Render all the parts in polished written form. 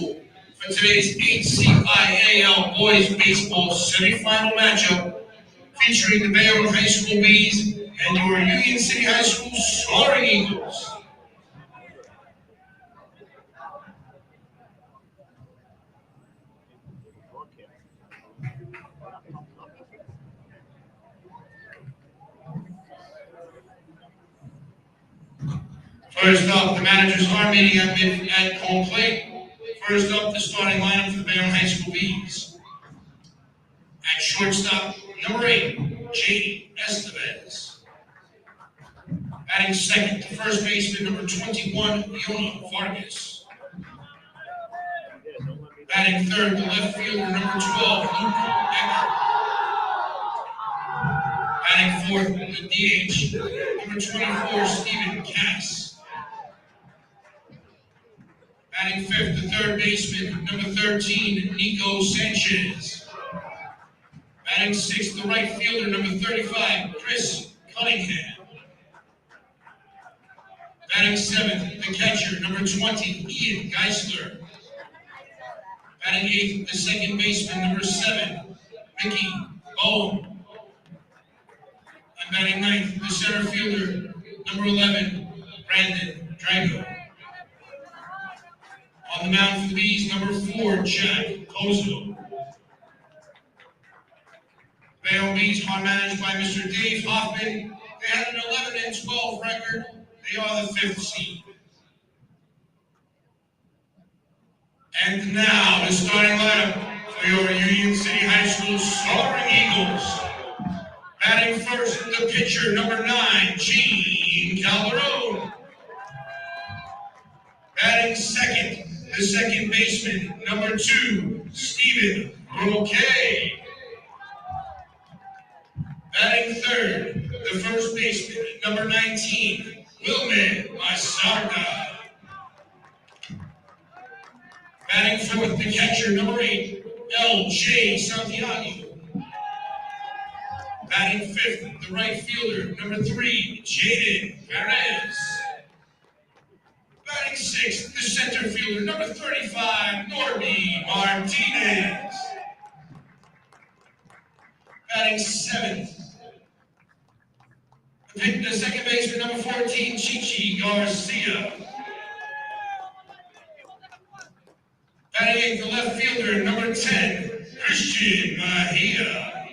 School for today's HCIAL Boys Baseball Semifinal matchup featuring the Bayonne High School Bees and your Union City High School Soaring Eagles. First up, the managers are meeting at home plate. First up, the starting lineup for the Bayonne High School Bees. At shortstop, number 8, J. Estevez. Batting second, the first baseman, number 21, Yona Vargas. Batting third, the left fielder, number 12, Luke Ecker. Batting fourth, the DH, number 24, Stephen Cass. Batting fifth, the third baseman, number 13, Nico Sanchez. Batting sixth, the right fielder, number 35, Chris Cunningham. Batting seventh, the catcher, number 20, Ian Geisler. Batting eighth, the second baseman, number 7, Mickey Bowen. And batting ninth, the center fielder, number 11, Brandon Drago. On the mound for the Bees, number 4, Jack Pozo. Bayonne Bees are managed by Mr. Dave Hoffman. They had an 11-12 record. They are the 5th seed. And now the starting lineup for your Union City High School Soaring Eagles. Batting first, the pitcher, number 9, Gene Calderon. Batting second, the second baseman, number 2, Stephen Roque. Batting third, the first baseman, number 19, Wilman Masarda. Batting fourth, the catcher, number 8, L.J. Santiago. Batting fifth, the right fielder, number 3, Jaden Perez. Batting sixth, the center fielder, number 35, Norby Martinez. Batting seventh, the second baseman, number 14, Chichi Garcia. Batting eighth, the left fielder, number 10, Christian Mahia.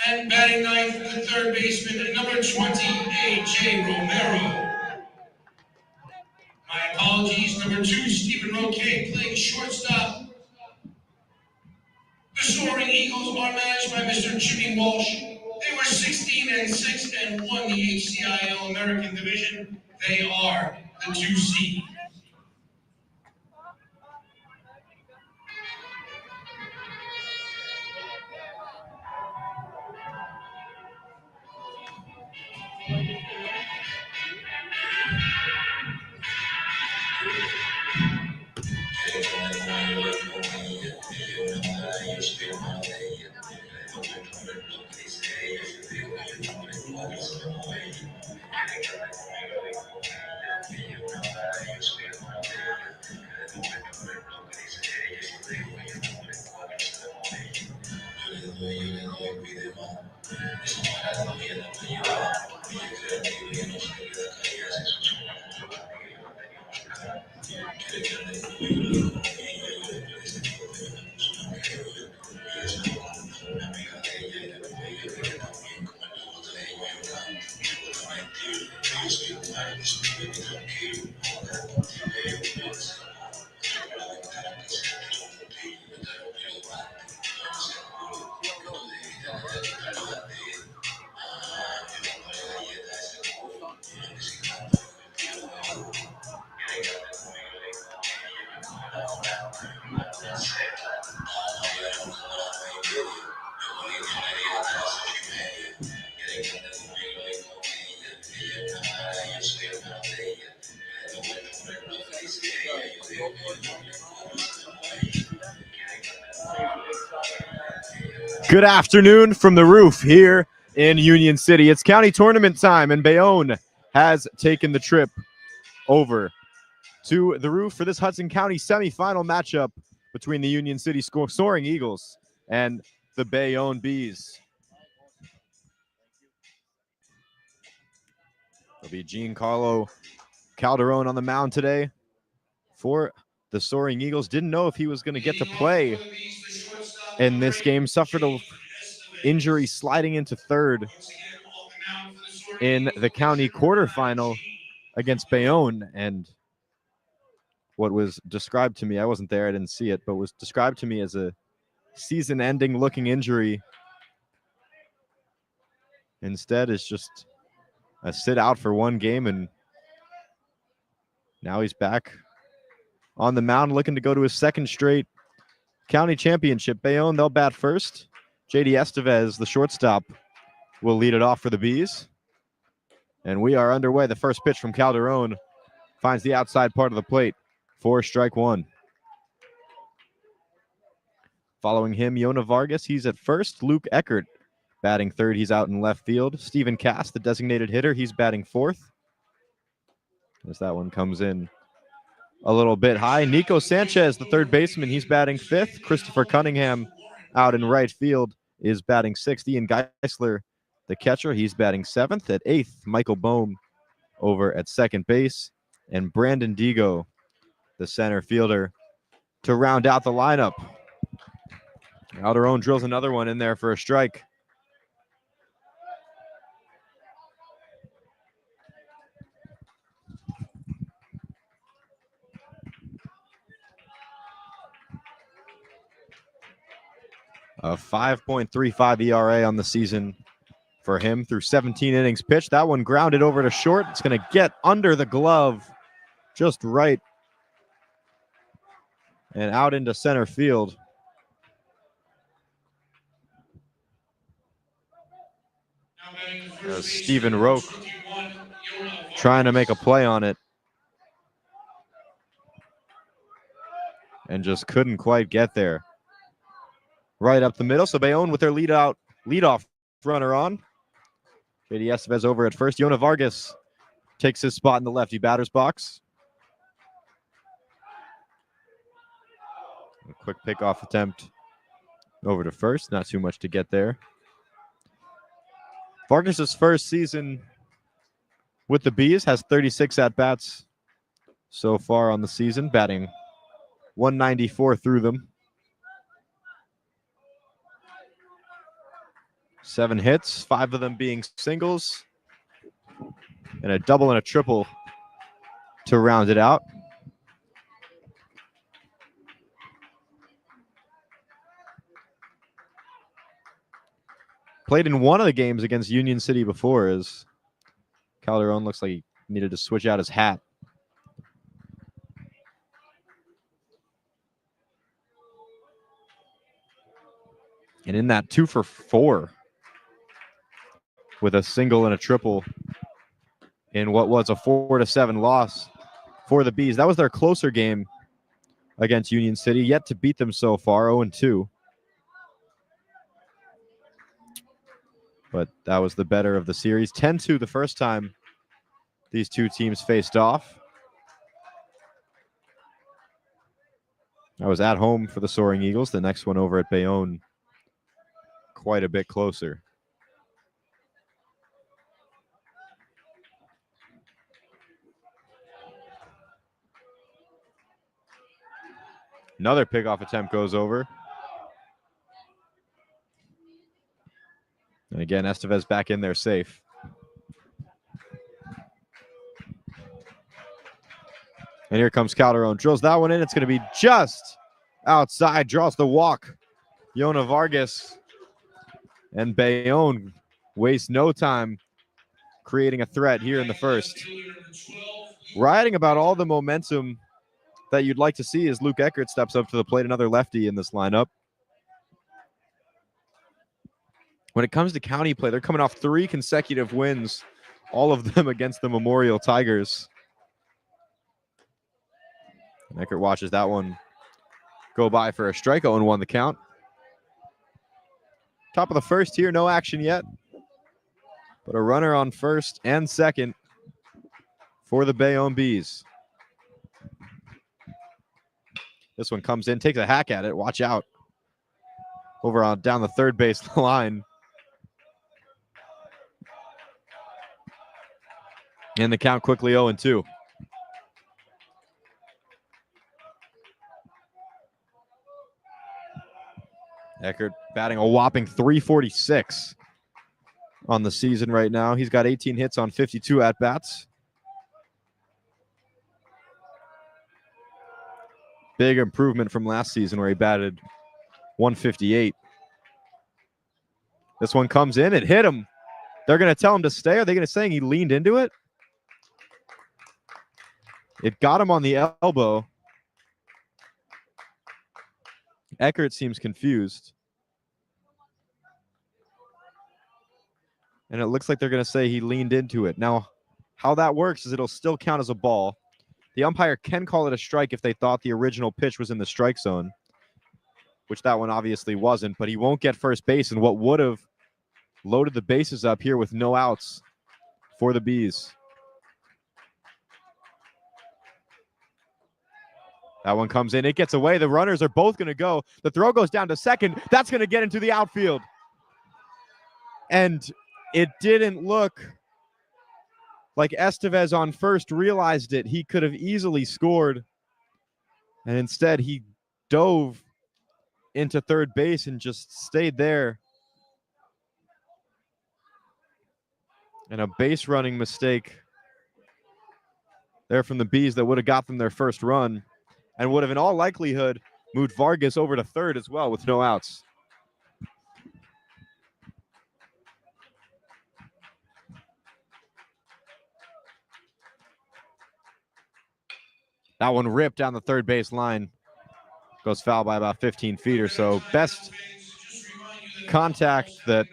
And batting ninth, the third baseman, number 20, A.J. Romero. My apologies, number 2, Stephen Roque, playing shortstop. The Soaring Eagles are managed by Mr. Jimmy Walsh. They were 16-6 and won the HCIAL American Division. They are the 2 seed. Good afternoon from the roof here in Union City. It's county tournament time, and Bayonne has taken the trip over to the roof for this Hudson County semifinal matchup between the Union City Soaring Eagles and the Bayonne Bees. It'll be Giancarlo Calderon on the mound today for the Soaring Eagles. Didn't know if he was going to get to play in this game. Suffered an injury sliding into third in the county quarterfinal against Bayonne, and what was described to me, I wasn't there, I didn't see it, but was described to me as a season-ending looking injury. Instead, it's just a sit out for one game, and now he's back on the mound looking to go to his second straight county championship. Bayonne, they'll bat first. JD Estevez, the shortstop, will lead it off for the Bees. And we are underway. The first pitch from Calderon finds the outside part of the plate for strike one. Following him, Yona Vargas, he's at first. Luke Eckert batting third, he's out in left field. Stephen Cass, the designated hitter, he's batting fourth. As that one comes in a little bit high. Nico Sanchez, the third baseman, he's batting fifth. Christopher Cunningham out in right field is batting sixth. Ian Geisler, the catcher, he's batting seventh. At eighth, Michael Bohm over at second base. And Brandon Digo, the center fielder, to round out the lineup. Calderon drills another one in there for a strike. A 5.35 ERA on the season for him through 17 innings pitched. That one grounded over to short. It's going to get under the glove just right and out into center field. Stephen Roque trying to make a play on it and just couldn't quite get there. Right up the middle. So Bayonne with their leadoff runner on. JD Estevez over at first. Yona Vargas takes his spot in the lefty batter's box. A quick pickoff attempt over to first. Not too much to get there. Vargas's first season with the Bees has 36 at-bats so far on the season, batting 194 through them. 7 hits, 5 of them being singles, and a double and a triple to round it out. Played in one of the games against Union City before, as Calderon looks like he needed to switch out his hat. And in that 2 for 4 with a single and a triple in what was a 4-7 loss for the Bees. That was their closer game against Union City, yet to beat them so far, 0-2. But that was the better of the series. 10-2 the first time these two teams faced off. I was at home for the Soaring Eagles. The next one over at Bayonne, quite a bit closer. Another pickoff attempt goes over. And again, Estevez back in there safe. And here comes Calderon. Drills that one in. It's going to be just outside. Draws the walk. Yona Vargas and Bayonne waste no time creating a threat here in the first. Riding about all the momentum that you'd like to see as Luke Eckert steps up to the plate, another lefty in this lineup. When it comes to county play, they're coming off 3 consecutive wins, all of them against the Memorial Tigers. And Eckert watches that one go by for a strike. 0-1 the count. Top of the first here, no action yet. But a runner on first and second for the Bayonne Bees. This one comes in, takes a hack at it. Watch out. Over on down the third base line. And the count quickly 0-2. Eckert batting a whopping .346 on the season right now. He's got 18 hits on 52 at-bats. Big improvement from last season where he batted .158. This one comes in. It hit him. They're going to tell him to stay. Are they going to say he leaned into it? It got him on the elbow. Eckert seems confused. And it looks like they're going to say he leaned into it. Now, how that works is it'll still count as a ball. The umpire can call it a strike if they thought the original pitch was in the strike zone, which that one obviously wasn't, but he won't get first base in what would have loaded the bases up here with no outs for the Bees. That one comes in. It gets away. The runners are both going to go. The throw goes down to second. That's going to get into the outfield. And it didn't look like Estevez on first realized it. He could have easily scored. And instead, he dove into third base and just stayed there. And a base running mistake there from the Bees that would have got them their first run and would have in all likelihood moved Vargas over to third as well with no outs. That one ripped down the third base line. Goes foul by about 15 feet or so. Best contact that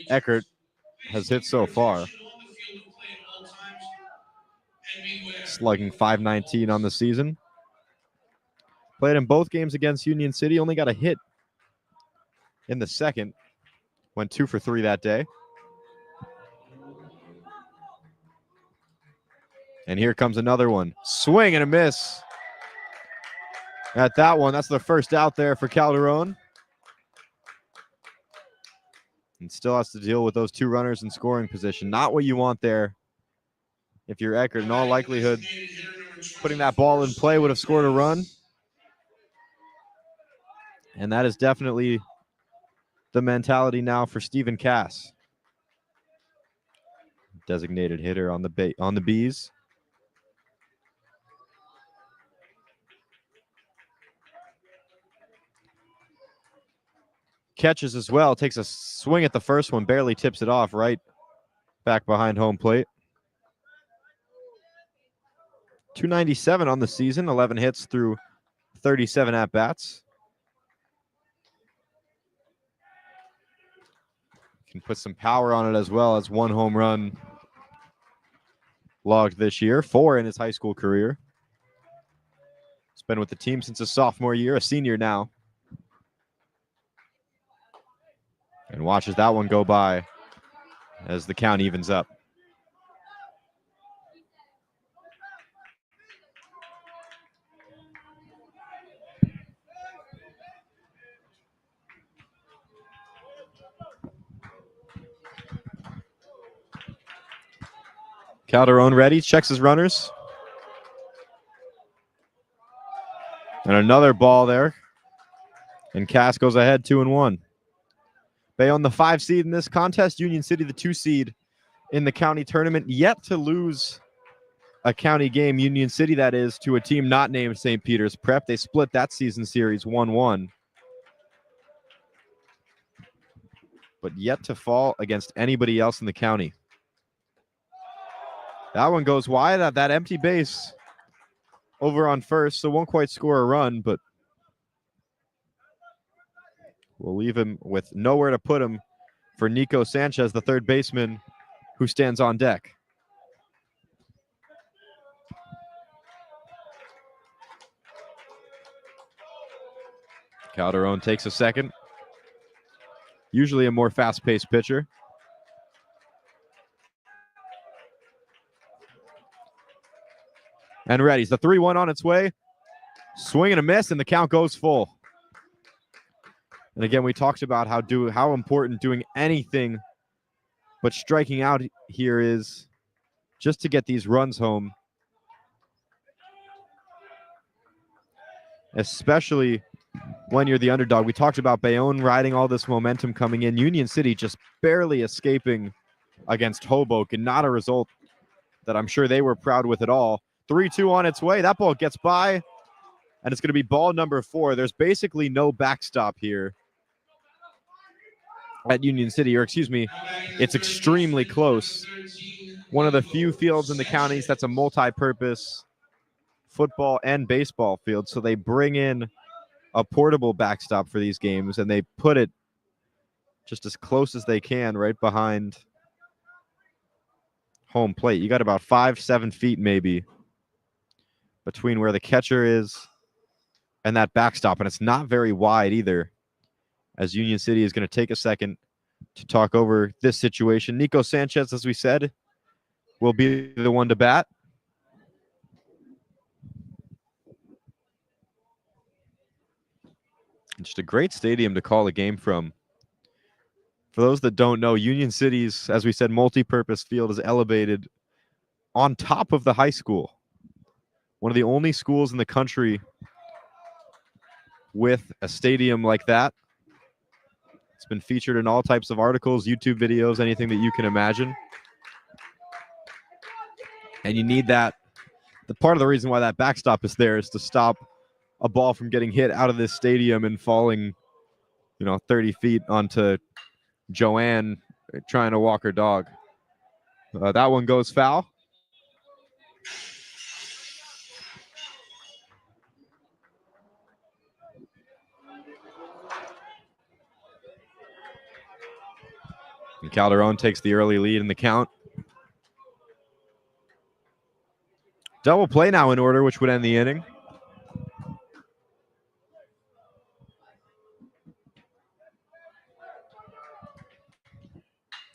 Eckert has hit so far. Slugging .519 on the season. Played in both games against Union City. Only got a hit in the second. Went 2 for 3 that day. And here comes another one. Swing and a miss. At that one, that's the first out there for Calderon. And still has to deal with those two runners in scoring position. Not what you want there. If you're Eckert, in all likelihood, putting that ball in play would have scored a run. And that is definitely the mentality now for Stephen Cass. Designated hitter on the Bees. Catches as well, takes a swing at the first one, barely tips it off right back behind home plate. .297 on the season, 11 hits through 37 at-bats. Can put some power on it as well as 1 home run logged this year, 4 in his high school career. He's been with the team since his sophomore year, a senior now. And watches that one go by as the count evens up. Calderon ready, checks his runners. And another ball there. And Cass goes ahead 2-1. Bayonne the 5 seed in this contest. Union City the 2 seed in the county tournament. Yet to lose a county game, Union City that is, to a team not named St. Peter's Prep. They split that season series 1-1. But yet to fall against anybody else in the county. That one goes wide at that empty base over on first, so won't quite score a run, but we'll leave him with nowhere to put him for Nico Sanchez, the third baseman, who stands on deck. Calderon takes a second. Usually a more fast-paced pitcher. And ready. The 3-1 on its way. Swing and a miss, and the count goes full. And again, we talked about how important doing anything but striking out here is just to get these runs home. Especially when you're the underdog. We talked about Bayonne riding all this momentum coming in. Union City just barely escaping against Hoboken. Not a result that I'm sure they were proud with at all. 3-2 on its way. That ball gets by, and it's going to be ball number 4. There's basically no backstop here at Union City, or excuse me, it's extremely close. One of the few fields in the counties that's a multi-purpose football and baseball field. So they bring in a portable backstop for these games, and they put it just as close as they can right behind home plate. You got about 5-7 feet maybe between where the catcher is and that backstop, and it's not very wide either, as Union City is going to take a second to talk over this situation. Nico Sanchez, as we said, will be the one to bat. Just a great stadium to call a game from. For those that don't know, Union City's, as we said, multi-purpose field is elevated on top of the high school. One of the only schools in the country with a stadium like that. It's been featured in all types of articles, YouTube videos, anything that you can imagine. And you need that. The part of the reason why that backstop is there is to stop a ball from getting hit out of this stadium and falling, 30 feet onto Joanne trying to walk her dog. That one goes foul. And Calderon takes the early lead in the count. Double play now in order, which would end the inning.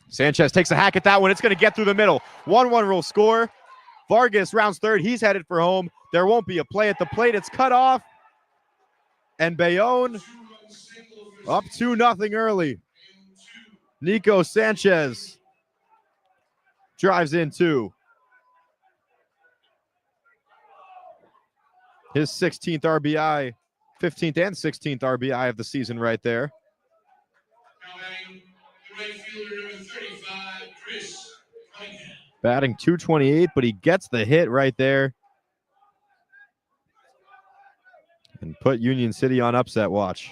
Sanchez takes a hack at that one. It's going to get through the middle. 1-1 rule score. Vargas rounds third. He's headed for home. There won't be a play at the plate. It's cut off. And Bayonne up 2-0 early. Nico Sanchez drives in 2. His 16th RBI, 15th and 16th RBI of the season right there. Batting .228, but he gets the hit right there. And put Union City on upset watch.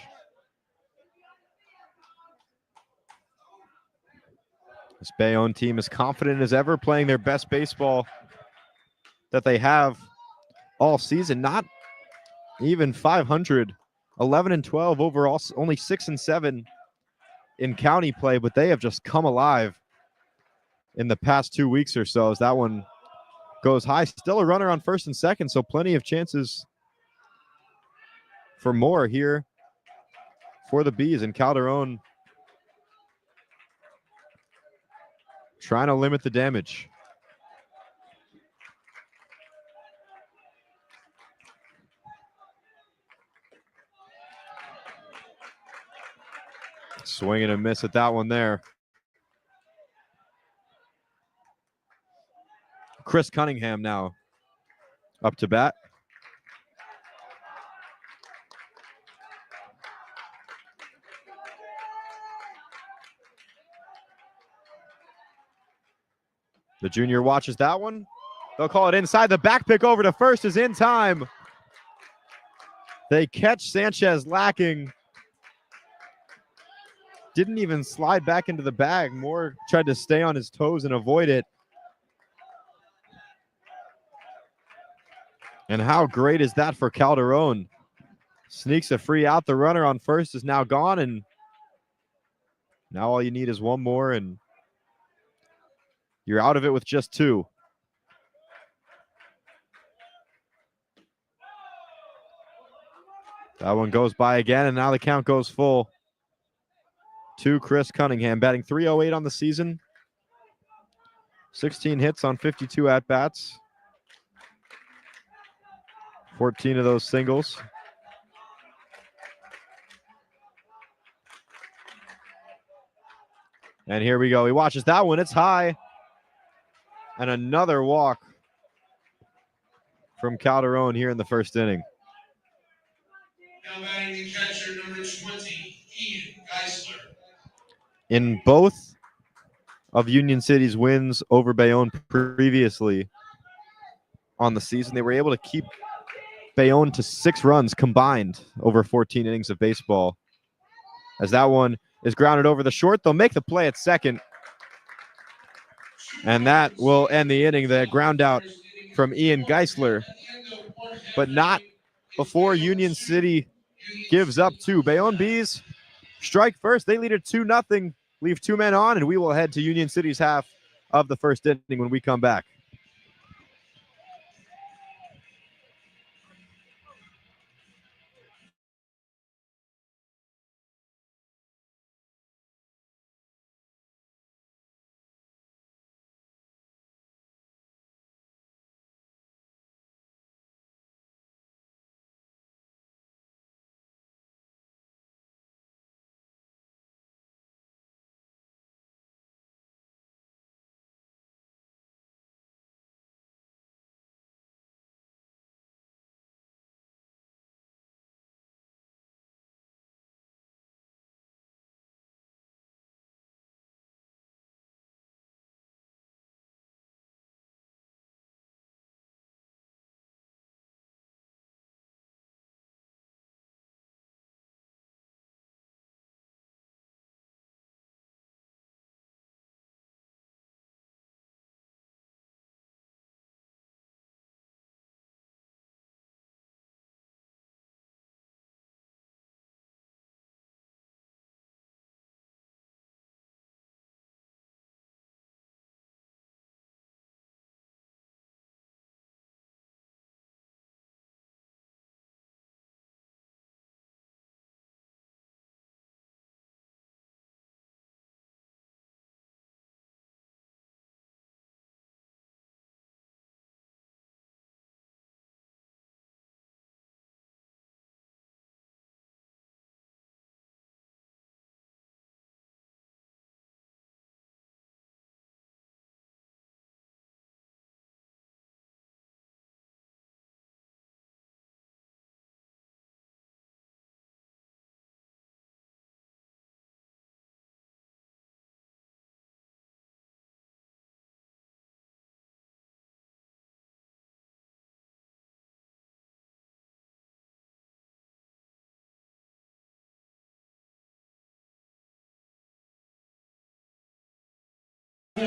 This Bayonne team is confident as ever, playing their best baseball that they have all season. Not even 500. 11-12 overall, only 6-7 in county play, but they have just come alive in the past 2 weeks or so as that one goes high. Still a runner on first and second, so plenty of chances for more here for the Bees. And Calderon trying to limit the damage. Swing and a miss at that one there. Chris Cunningham now up to bat. The junior watches that one. They'll call it inside. The back pick over to first is in time. They catch Sanchez lacking. Didn't even slide back into the bag. Moore tried to stay on his toes and avoid it. And how great is that for Calderon? Sneaks a free out. The runner on first is now gone, and now all you need is one more, and you're out of it with just 2. That one goes by again, and now the count goes full to Chris Cunningham, batting .308 on the season. 16 hits on 52 at-bats. 14 of those singles. And here we go. He watches that one. It's high. And another walk from Calderon here in the first inning. Now batting the catcher, number 20, Ian Geisler. In both of Union City's wins over Bayonne previously on the season, they were able to keep Bayonne to 6 runs combined over 14 innings of baseball. As that one is grounded over the short, they'll make the play at second. And that will end the inning. The ground out from Ian Geisler, but not before Union City gives up 2. Bayonne Bees strike first. They lead it 2-0, leave 2 men on, and we will head to Union City's half of the first inning when we come back.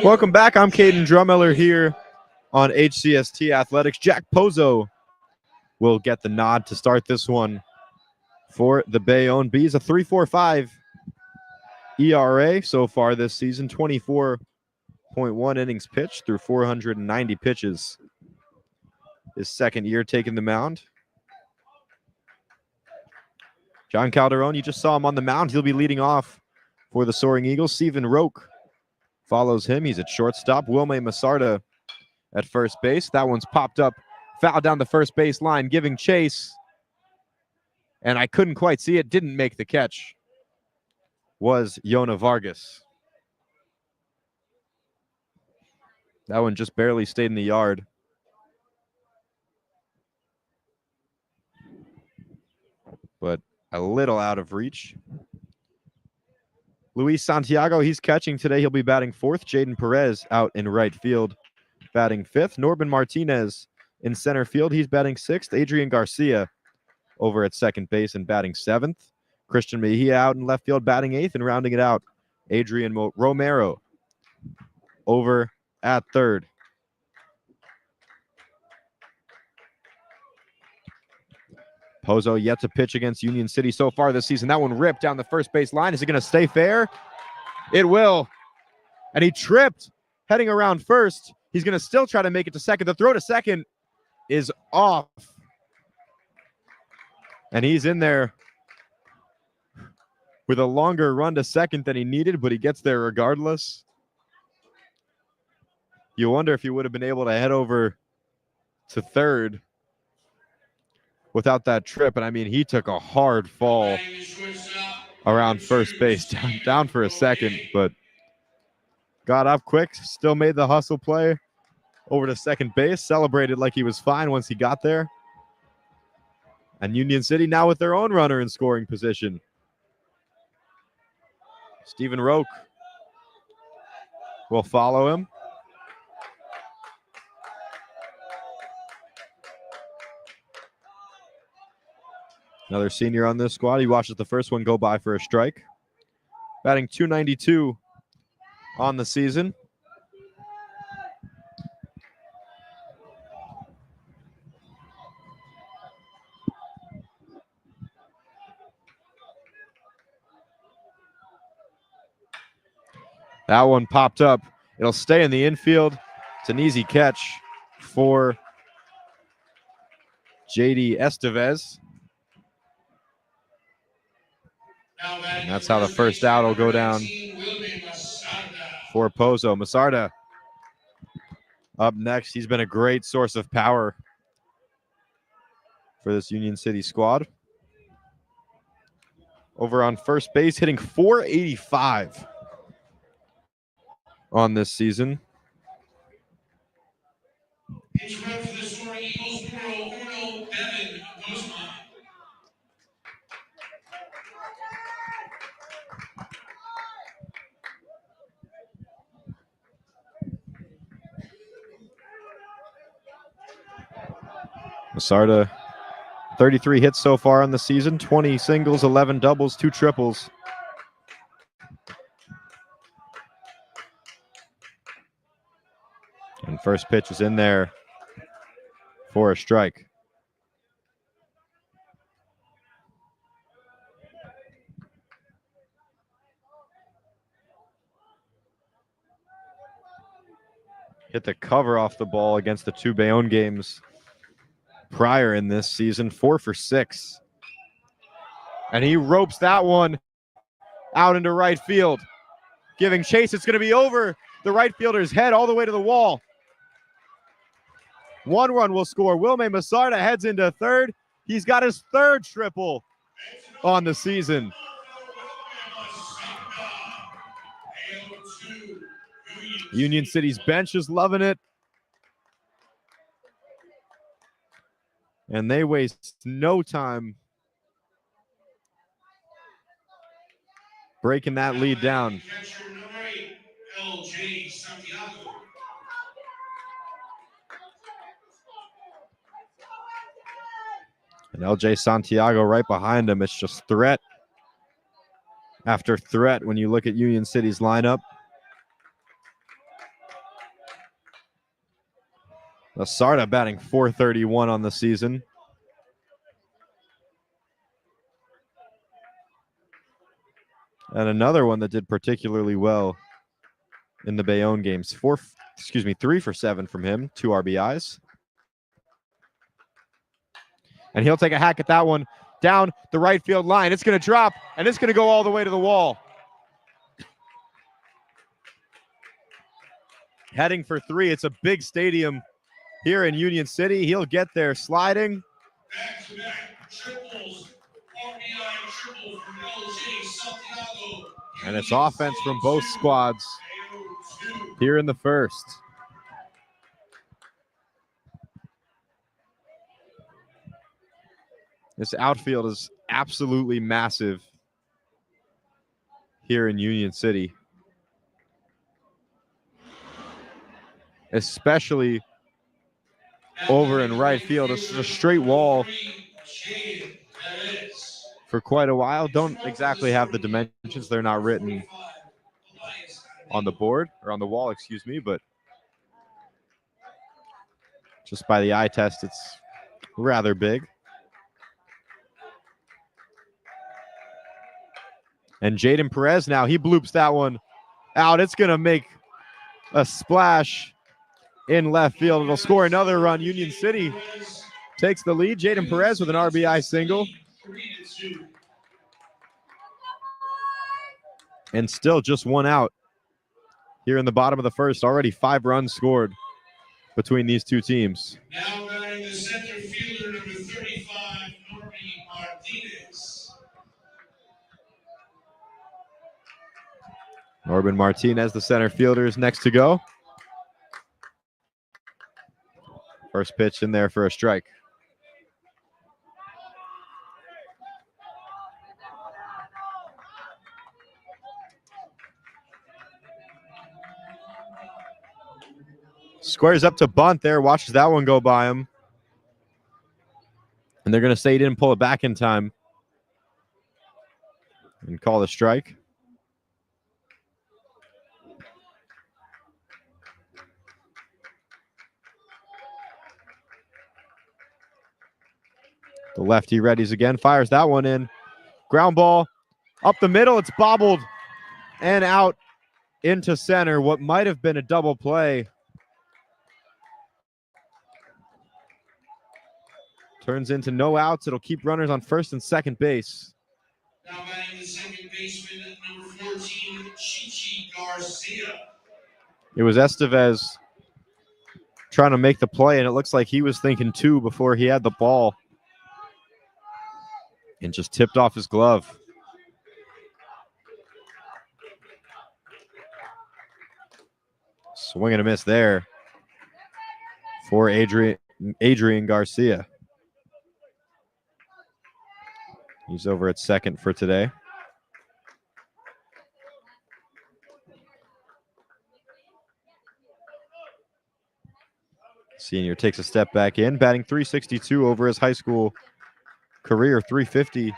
Welcome back. I'm Caden Drummeller here on HCST Athletics. Jack Pozo will get the nod to start this one for the Bayonne Bees. A 3.45 ERA so far this season, 24.1 innings pitched through 490 pitches. His second year taking the mound. John Calderon, you just saw him on the mound. He'll be leading off for the Soaring Eagles. Stephen Roque follows him. He's at shortstop. Wilme Masarda at first base. That one's popped up, foul down the first base line, giving chase. And I couldn't quite see it. Didn't make the catch. Was Yona Vargas. That one just barely stayed in the yard. But a little out of reach. Luis Santiago, he's catching today. He'll be batting 4th. Jaden Perez out in right field, batting 5th. Norben Martinez in center field. He's batting 6th. Adrian Garcia over at second base and batting 7th. Christian Mejia out in left field, batting 8th, and rounding it out, Adrian Romero over at 3rd. Pozo yet to pitch against Union City so far this season. That one ripped down the first base line. Is it going to stay fair? It will. And he tripped heading around first. He's going to still try to make it to second. The throw to second is off. And he's in there with a longer run to second than he needed, but he gets there regardless. You wonder if he would have been able to head over to third without that trip. And I mean, he took a hard fall Batting the shortstop, around first base, down for a second, but got up quick, still made the hustle play over to second base, celebrated like he was fine once he got there. And Union City now with their own runner in scoring position. Stephen Roque will follow him. Another senior on this squad. He watches the first one go by for a strike. Batting .292 on the season. That one popped up. It'll stay in the infield. It's an easy catch for JD Estevez. And that's how the first out will go down for Pozo. Masarda up next. He's been a great source of power for this Union City squad. Over on first base, hitting .485 on this season. Pitch rep for the Soaring Eagles, numero uno, Devin Guzman. Masarda, 33 hits so far on the season, 20 singles, 11 doubles, 2 triples. And first pitch is in there for a strike. Hit the cover off the ball against the 2 Bayonne games prior in this season, 4 for 6. And he ropes that one out into right field. Giving chase, it's going to be over the right fielder's head all the way to the wall. 1 run will score. Wilme Masarda heads into third. He's got his 3rd triple on the season. Union City's bench is loving it. And they waste no time breaking that lead down. And LJ Santiago right behind him. It's just threat after threat when you look at Union City's lineup. Masarda batting .431 on the season. And another one that did particularly well in the Bayonne games. 3 for 7 from him, 2 RBIs. And he'll take a hack at that one down the right field line. It's going to drop, and it's going to go all the way to the wall. Heading for 3. It's a big stadium here in Union City. He'll get there sliding. Back-to-back triples, RBI triple from LJ Santiago. And it's offense from both squads here in the first. This outfield is absolutely massive here in Union City. Especially over in right field. This is a straight wall for quite a while. Don't exactly have the dimensions. They're not written on the board, or on the wall, excuse me, but just by the eye test, it's rather big. And Jaden Perez now, he bloops that one out. It's going to make a splash in left field. It'll score another run. Union City takes the lead. Jaden Perez with an RBI single. And still just 1 out here in the bottom of the first. Already 5 runs scored between these 2 teams. Now batting the center fielder, number 35, Orban Martinez, the center fielder, is next to go. First pitch in there for a strike. Squares up to bunt there. Watches that one go by him. And they're going to say he didn't pull it back in time. And call the strike. The lefty readies again. Fires that one in. Ground ball up the middle. It's bobbled and out into center. What might have been a double play turns into no outs. It'll keep runners on first and second base. Now batting the second baseman, number 14, Chichi Garcia. It was Estevez trying to make the play, and it looks like he was thinking two before he had the ball. And just tipped off his glove. Swing and a miss there for Adrian Garcia. He's over at second for today. Senior takes a step back in, batting .362 over his high school career, .350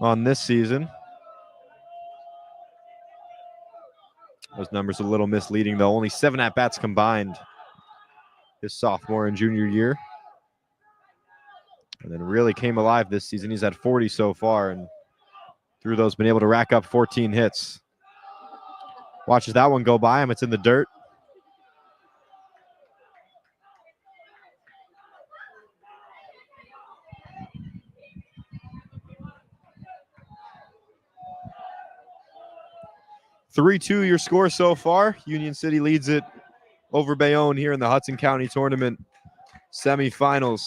on this season. Those numbers are a little misleading, though. Only 7 at-bats combined his sophomore and junior year. And then really came alive this season. He's had 40 so far, and through those been able to rack up 14 hits. Watches that one go by him. It's in the dirt. (3-2) your score so far. Union City leads it over Bayonne here in the Hudson County Tournament semifinals.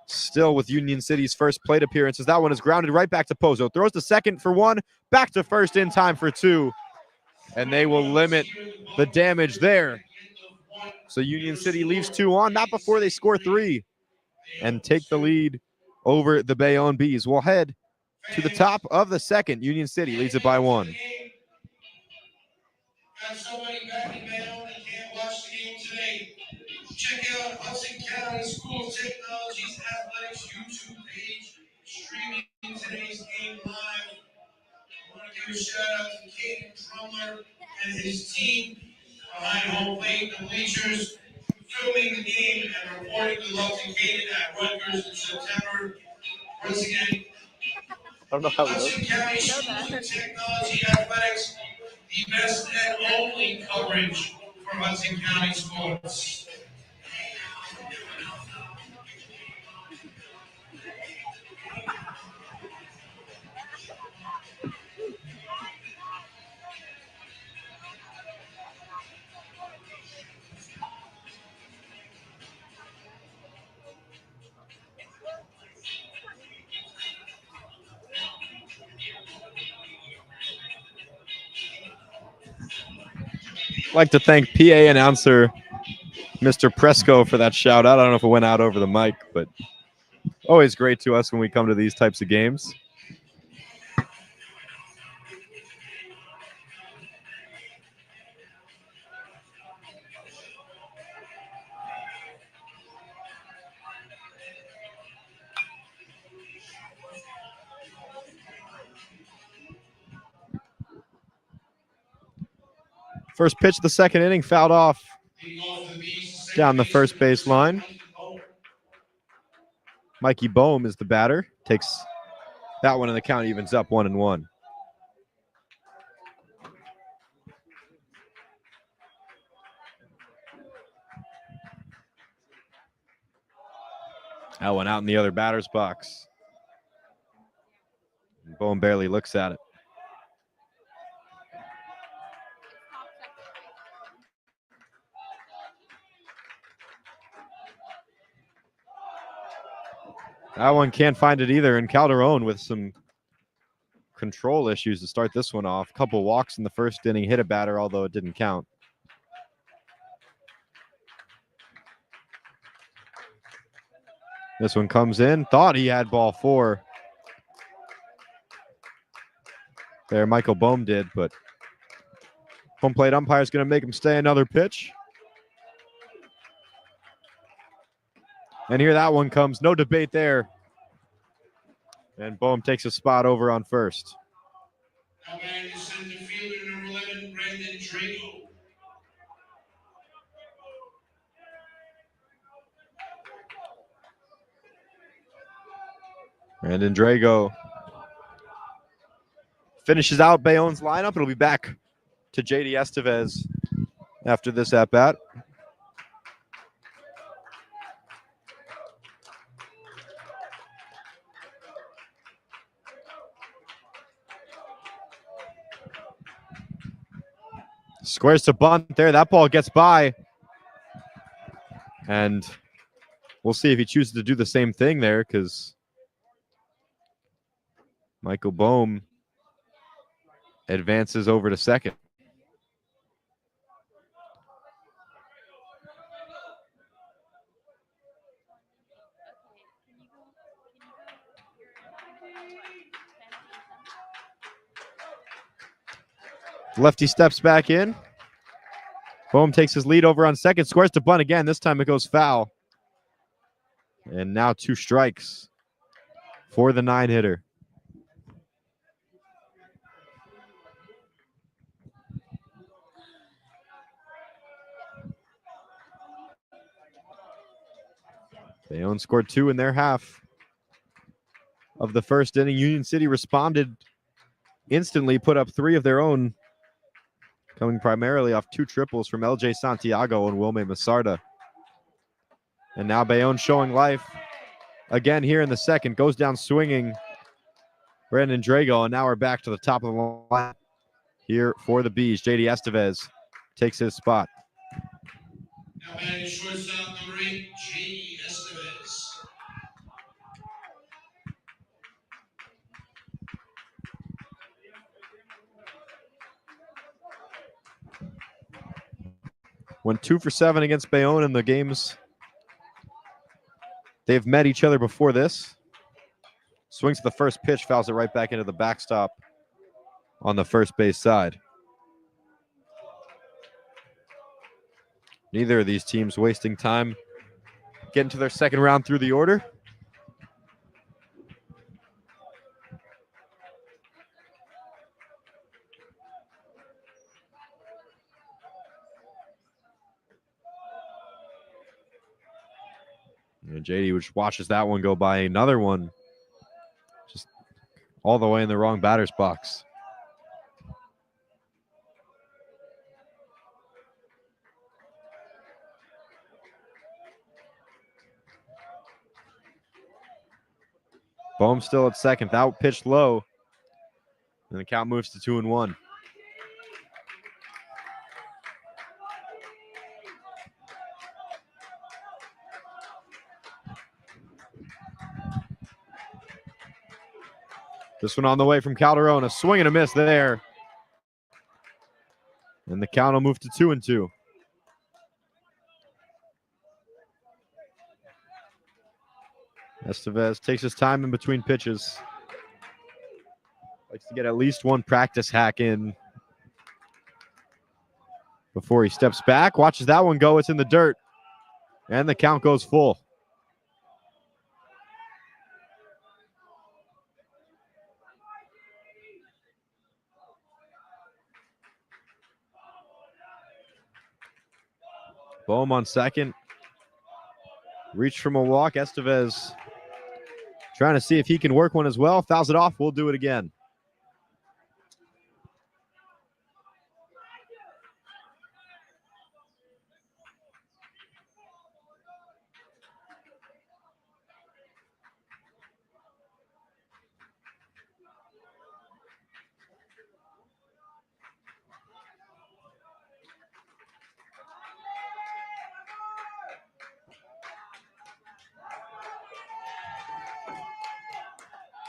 Still with Union City's first plate appearances. That one is grounded right back to Pozo. Throws to second for one, back to first in time for two. And they will limit the damage there. So Union City leaves 2 on, not before they score 3 and take the lead over the Bayonne Bees. We'll head to the top of the second. Union City leads it by 1. Got somebody back in Bayonne that can't watch the game today. Check out Hudson County School of Technology's Athletics YouTube page, streaming today's game live. I want to give a shout out to Caden Trumler and his team behind home plate, the bleachers, filming the game and reporting the love to Caden at Rutgers in September. Once again, I don't know how it Hudson County School of Technology Athletics, the best and only coverage for Hudson County sports. I'd like to thank PA announcer Mr. Presco for that shout out. I don't know if it went out over the mic, but always great to us when we come to these types of games. First pitch of the second inning, fouled off down the first base line. Mikey Boehm is the batter. Takes that one, and the count evens up 1-1. That one out in the other batter's box. Boehm barely looks at it. That one can't find it either, and Calderon with some control issues to start this one off. Couple walks in the first inning, hit a batter, although it didn't count. This one comes in. Thought he had ball 4. There, Michael Bohm did, but home plate umpire is going to make him stay another pitch. And here that one comes. No debate there. And Bohm takes a spot over on first. Now batting is center fielder number 11, Brandon Drago. Brandon Drago finishes out Bayonne's lineup. It'll be back to JD Estevez after this at-bat. Squares to bunt there. That ball gets by. And we'll see if he chooses to do the same thing there, because Michael Bohm advances over to second. Lefty steps back in. Bohm takes his lead over on second. Squares to bunt again. This time it goes foul. And now 2 strikes for the 9-hitter. Bayonne scored 2 in their half of the first inning. Union City responded instantly, put up 3 of their own, coming primarily off 2 triples from LJ Santiago and Wilme Masarda. And now Bayonne showing life again here in the second. Goes down swinging Brandon Drago, and now we're back to the top of the line here for the Bees. JD Estevez takes his spot. Now batting shortstop number 8, J.D. Estevez. Went 2 for 7 against Bayonne in the games they've met each other before this. Swings to the first pitch, fouls it right back into the backstop on the first base side. Neither of these teams wasting time getting to their second round through the order. And JD which watches that one go by. Another one just all the way in the wrong batter's box. Bohm still at second. That pitched low. And the count moves to 2-1. This one on the way from Calderon. A swing and a miss there. And the count will move to 2-2. Estevez takes his time in between pitches. Likes to get at least one practice hack in before he steps back. Watches that one go. It's in the dirt. And the count goes full. Bohm on second. Reach from a walk. Estevez trying to see if he can work one as well. Fouls it off. We'll do it again.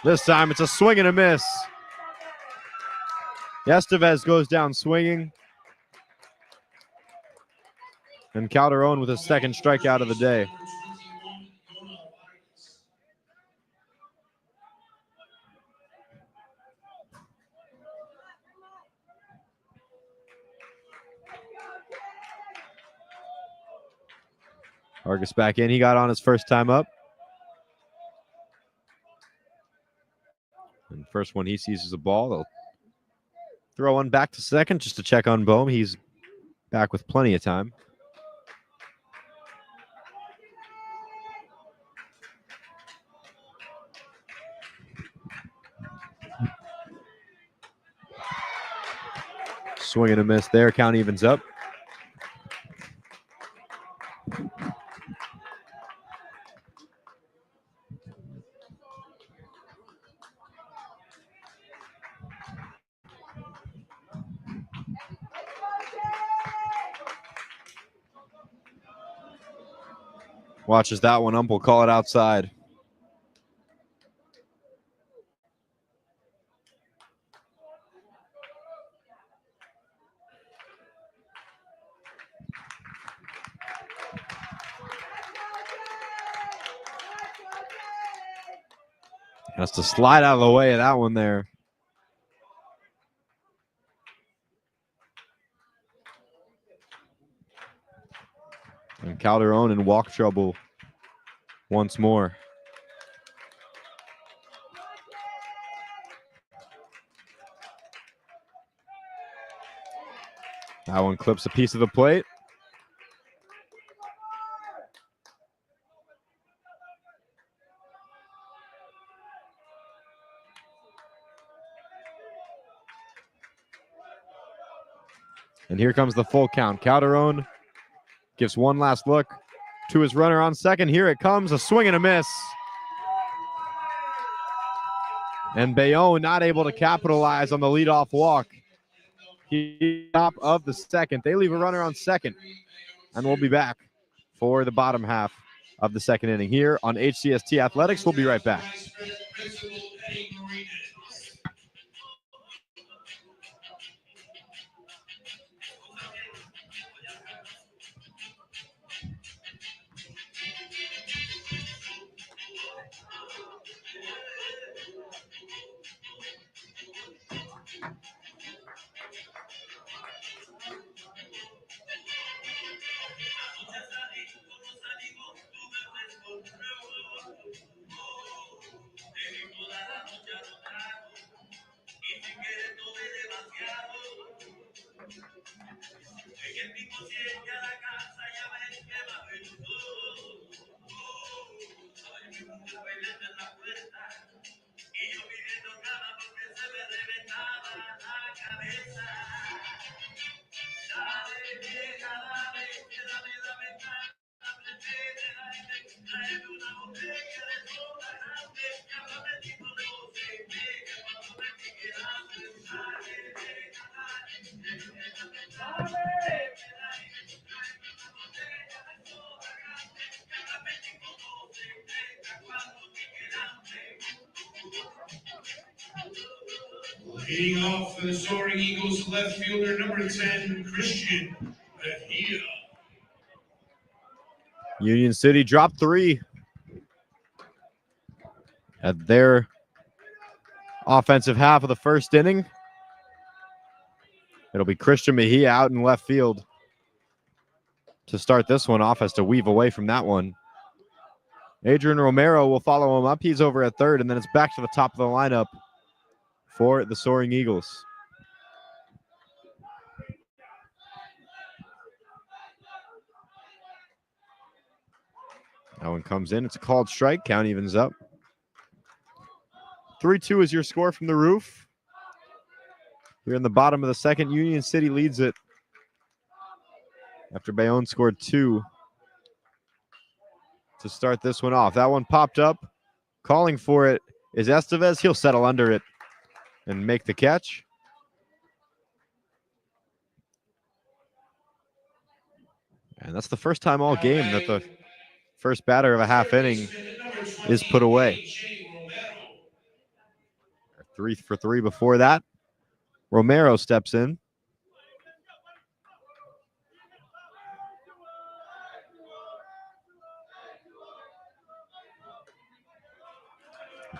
This time it's a swing and a miss. Estevez goes down swinging. And Calderon with his second strikeout of the day. Vargas back in. He got on his first time up. And the first one he sees is a ball. They'll throw one back to second just to check on Bohm. He's back with plenty of time. Swing and a miss there. Count evens up. Watches that one. Ump will call it outside. Has to slide out of the way of that one there. And Calderon in walk trouble once more. That one clips a piece of the plate. And here comes the full count. Calderon gives one last look to his runner on second. Here it comes, a swing and a miss. And Bayonne not able to capitalize on the leadoff walk. He's top of the second. They leave a runner on second. And we'll be back for the bottom half of the second inning here on HCST Athletics. We'll be right back. Leading off for the Soaring Eagles, left fielder number 10, Christian Mejia. Union City dropped 3 at their offensive half of the first inning. It'll be Christian Mejia out in left field to start this one off, has to weave away from that one. Adrian Romero will follow him up. He's over at third, and then it's back to the top of the lineup for the Soaring Eagles. That one comes in. It's a called strike. Count evens up. 3-2 is your score from the roof. Here in the bottom of the second, Union City leads it after Bayonne scored 2 to start this one off. That one popped up. Calling for it is Estevez. He'll settle under it and make the catch. And that's the first time all game that the first batter of a half inning is put away. 3 for 3 before that. Romero steps in.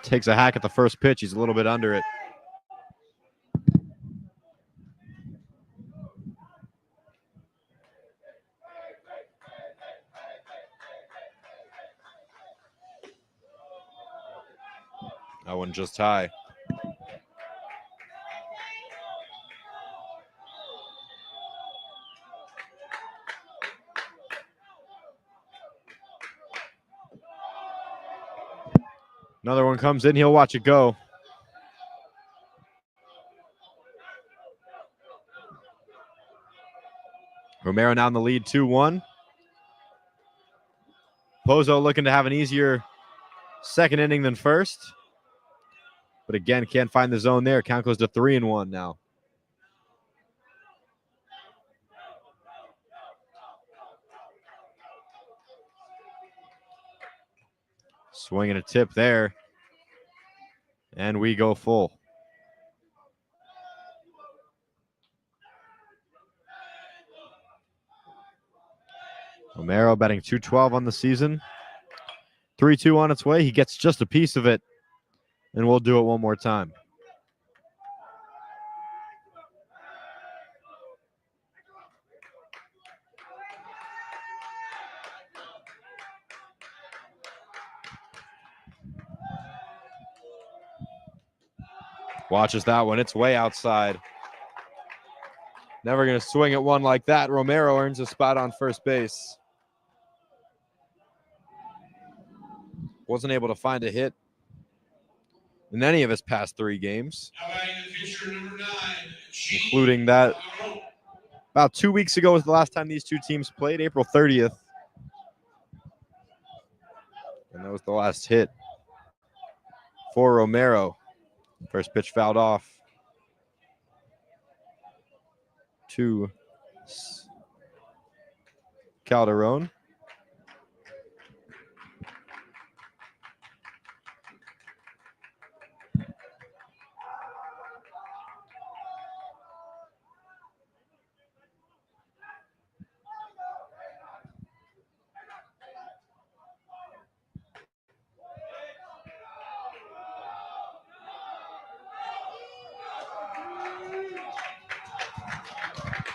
Takes a hack at the first pitch. He's a little bit under it. That one just high. Another one comes in. He'll watch it go. Romero now in the lead, 2-1. Pozo looking to have an easier second inning than first. But again, can't find the zone there. Count goes to 3-1 now. Swinging a tip there. And we go full. Romero batting .212 on the season. 3-2 on its way. He gets just a piece of it. And we'll do it one more time. Watches that one. It's way outside. Never going to swing at one like that. Romero earns a spot on first base. Wasn't able to find a hit in any of his past 3 games, including that about 2 weeks ago was the last time these two teams played, April 30th. And that was the last hit for Romero. First pitch fouled off to Calderon.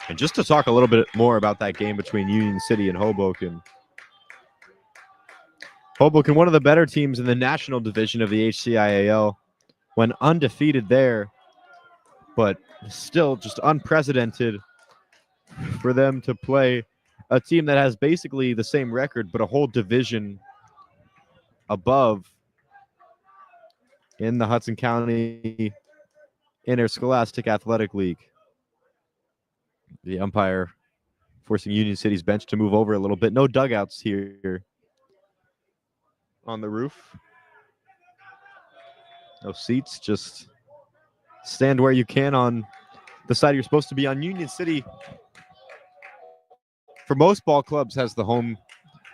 And just to talk a little bit more about that game between Union City and Hoboken. Hoboken, one of the better teams in the national division of the HCIAL, went undefeated there, but still just unprecedented for them to play a team that has basically the same record, but a whole division above in the Hudson County Interscholastic Athletic League. The umpire forcing Union City's bench to move over a little bit. No dugouts here on the roof. No seats, just stand where you can on the side you're supposed to be on. Union City, for most ball clubs, has the home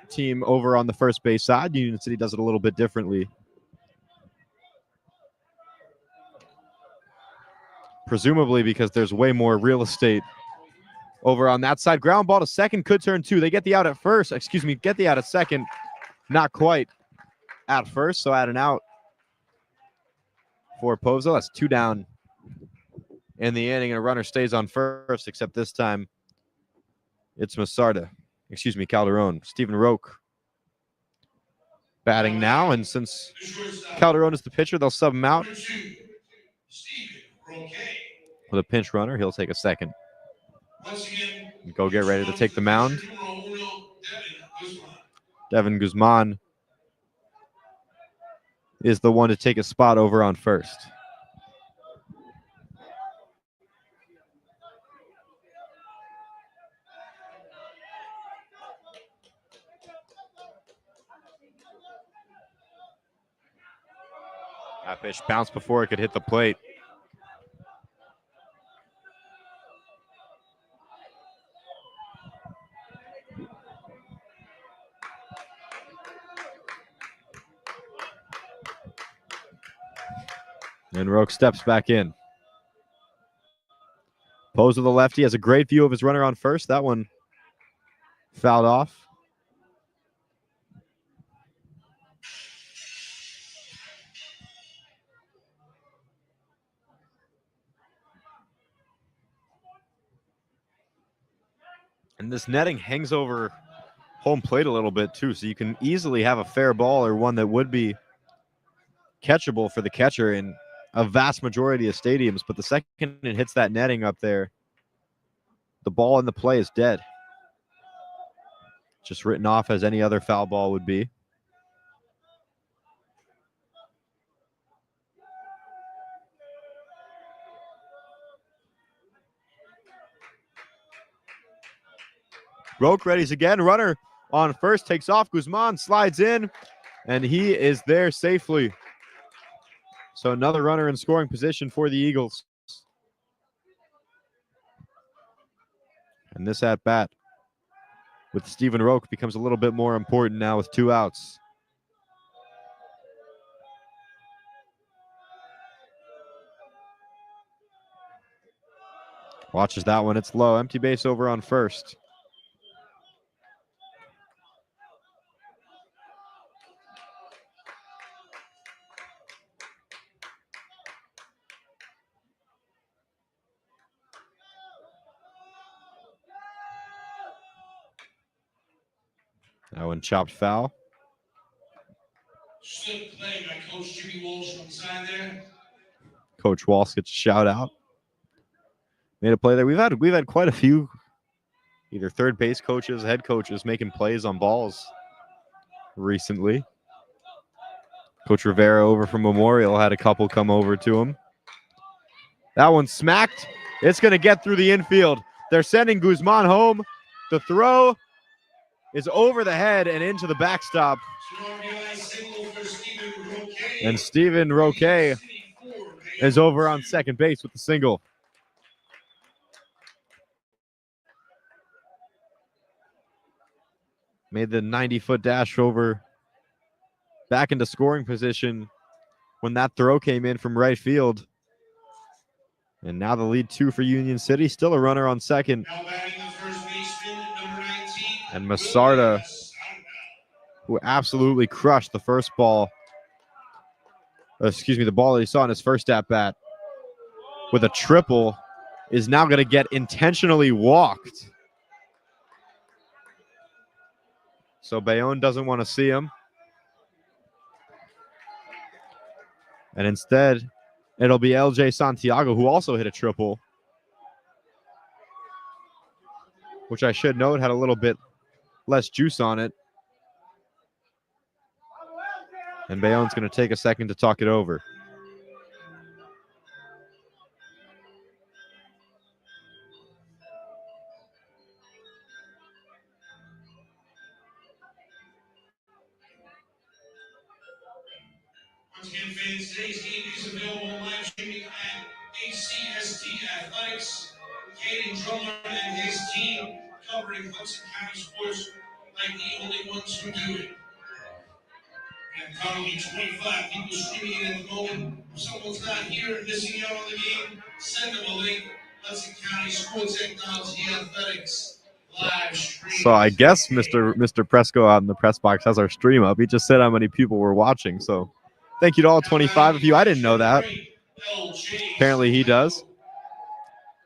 team over on the first base side. Union City does it a little bit differently. Presumably because there's way more real estate over on that side. Ground ball to second, could turn 2. They get the out at first. Get the out at second. Not quite at first, so add an out for Pozo. That's 2 down in the inning, and a runner stays on first, except this time it's Calderon. Stephen Roque batting now, and since Calderon is the pitcher, they'll sub him out. With a pinch runner, he'll take a second. Go get ready to take the mound. Devin Guzman is the one to take a spot over on first. That pitch bounced before it could hit the plate. And Roque steps back in. Pozo, the lefty, has a great view of his runner on first. That one fouled off. And this netting hangs over home plate a little bit too, so you can easily have a fair ball or one that would be catchable for the catcher in a vast majority of stadiums. But the second it hits that netting up there, the ball in the play is dead. Just written off as any other foul ball would be. Roque readies again. Runner on first, takes off. Guzman slides in, and he is there safely. So another runner in scoring position for the Eagles. And this at bat with Stephen Roque becomes a little bit more important now with 2 outs. Watches that one. It's low. Empty base over on first. That one chopped foul. Slip play by Coach Jimmy Walsh on the side there. Coach Walsh gets a shout out. Made a play there. We've had quite a few either third base coaches, head coaches making plays on balls recently. Coach Rivera over from Memorial had a couple come over to him. That one smacked. It's going to get through the infield. They're sending Guzman home. The throw is over the head and into the backstop. And Stephen Roque is over on second base with the single. Made the 90-foot dash over back into scoring position when that throw came in from right field. And now the lead 2 for Union City. Still a runner on second. And Masarda, who absolutely crushed the first ball. The ball that he saw in his first at-bat with a triple, is now going to get intentionally walked. So Bayonne doesn't want to see him. And instead, it'll be LJ Santiago, who also hit a triple, which I should note had a little bit less juice on it. And Bayonne's going to take a second to talk it over. Once again, fans, today's game is available on live streaming at HCST Athletics. Caden Drummer and his team covering Hudson County sports like the only ones who do it. And currently 25 people streaming in at the moment. If someone's not here and missing out on the game, send them a link. Hudson County Sports Technology Athletics live stream. So I guess Mr. Presco out in the press box has our stream up. He just said how many people were watching. So thank you to all 25 of you. I didn't know that. Apparently he does.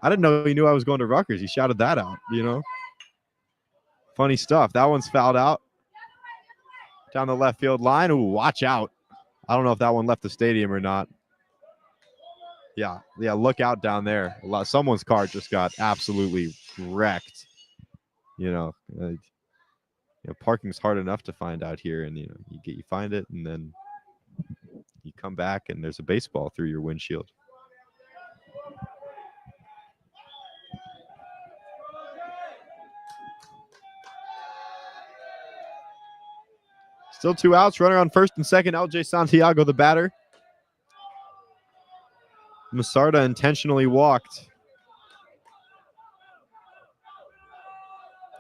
I didn't know he knew I was going to Rutgers. He shouted that out, you know. Funny stuff. That one's fouled out. Down the left field line. Ooh, watch out. I don't know if that one left the stadium or not. Yeah, look out down there. Someone's car just got absolutely wrecked. Parking's hard enough to find out here, and you find it, and then you come back, and there's a baseball through your windshield. Still 2 outs. Runner on first and second. LJ Santiago, the batter. Masarda intentionally walked.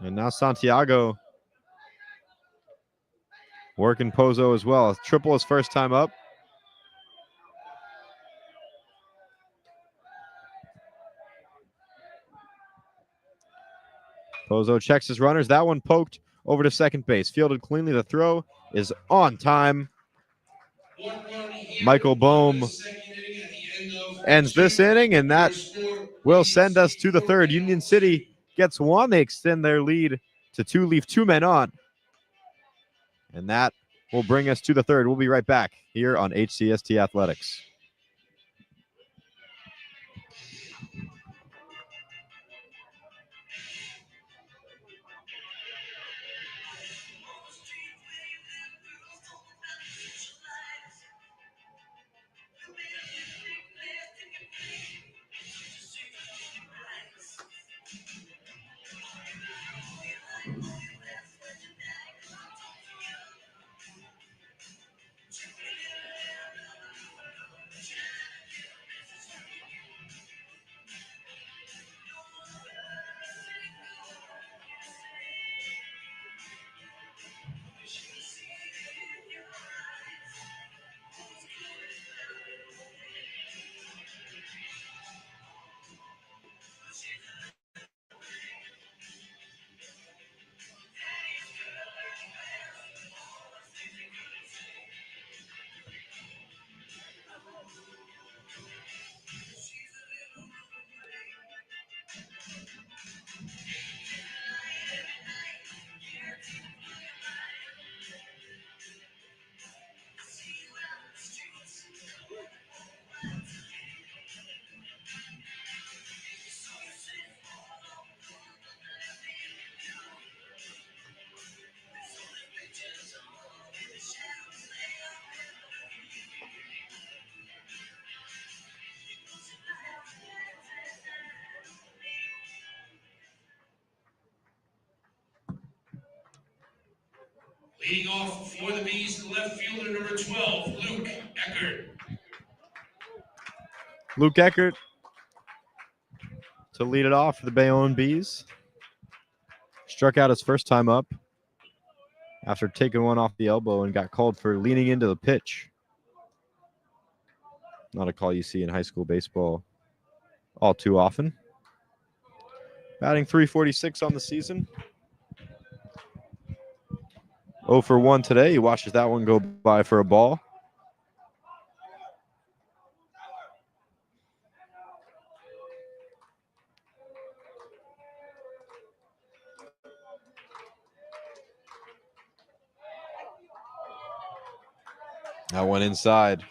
And now Santiago working Pozo as well. Triple his first time up. Pozo checks his runners. That one poked over to second base. Fielded cleanly. The throw is on time. Michael Bohm ends this inning, and that will send us to the third. Union City gets one. They extend their lead to two, leave two men on. And that will bring us to the third. We'll be right back here on HCST Athletics. Leading off for the Bees, the left fielder, number 12, Luke Eckert. Luke Eckert to lead it off for the Bayonne Bees. Struck out his first time up after taking one off the elbow and got called for leaning into the pitch. Not a call you see in high school baseball all too often. Batting .346 on the season. 0 for 1 today. He watches that one go by for a ball. That one inside.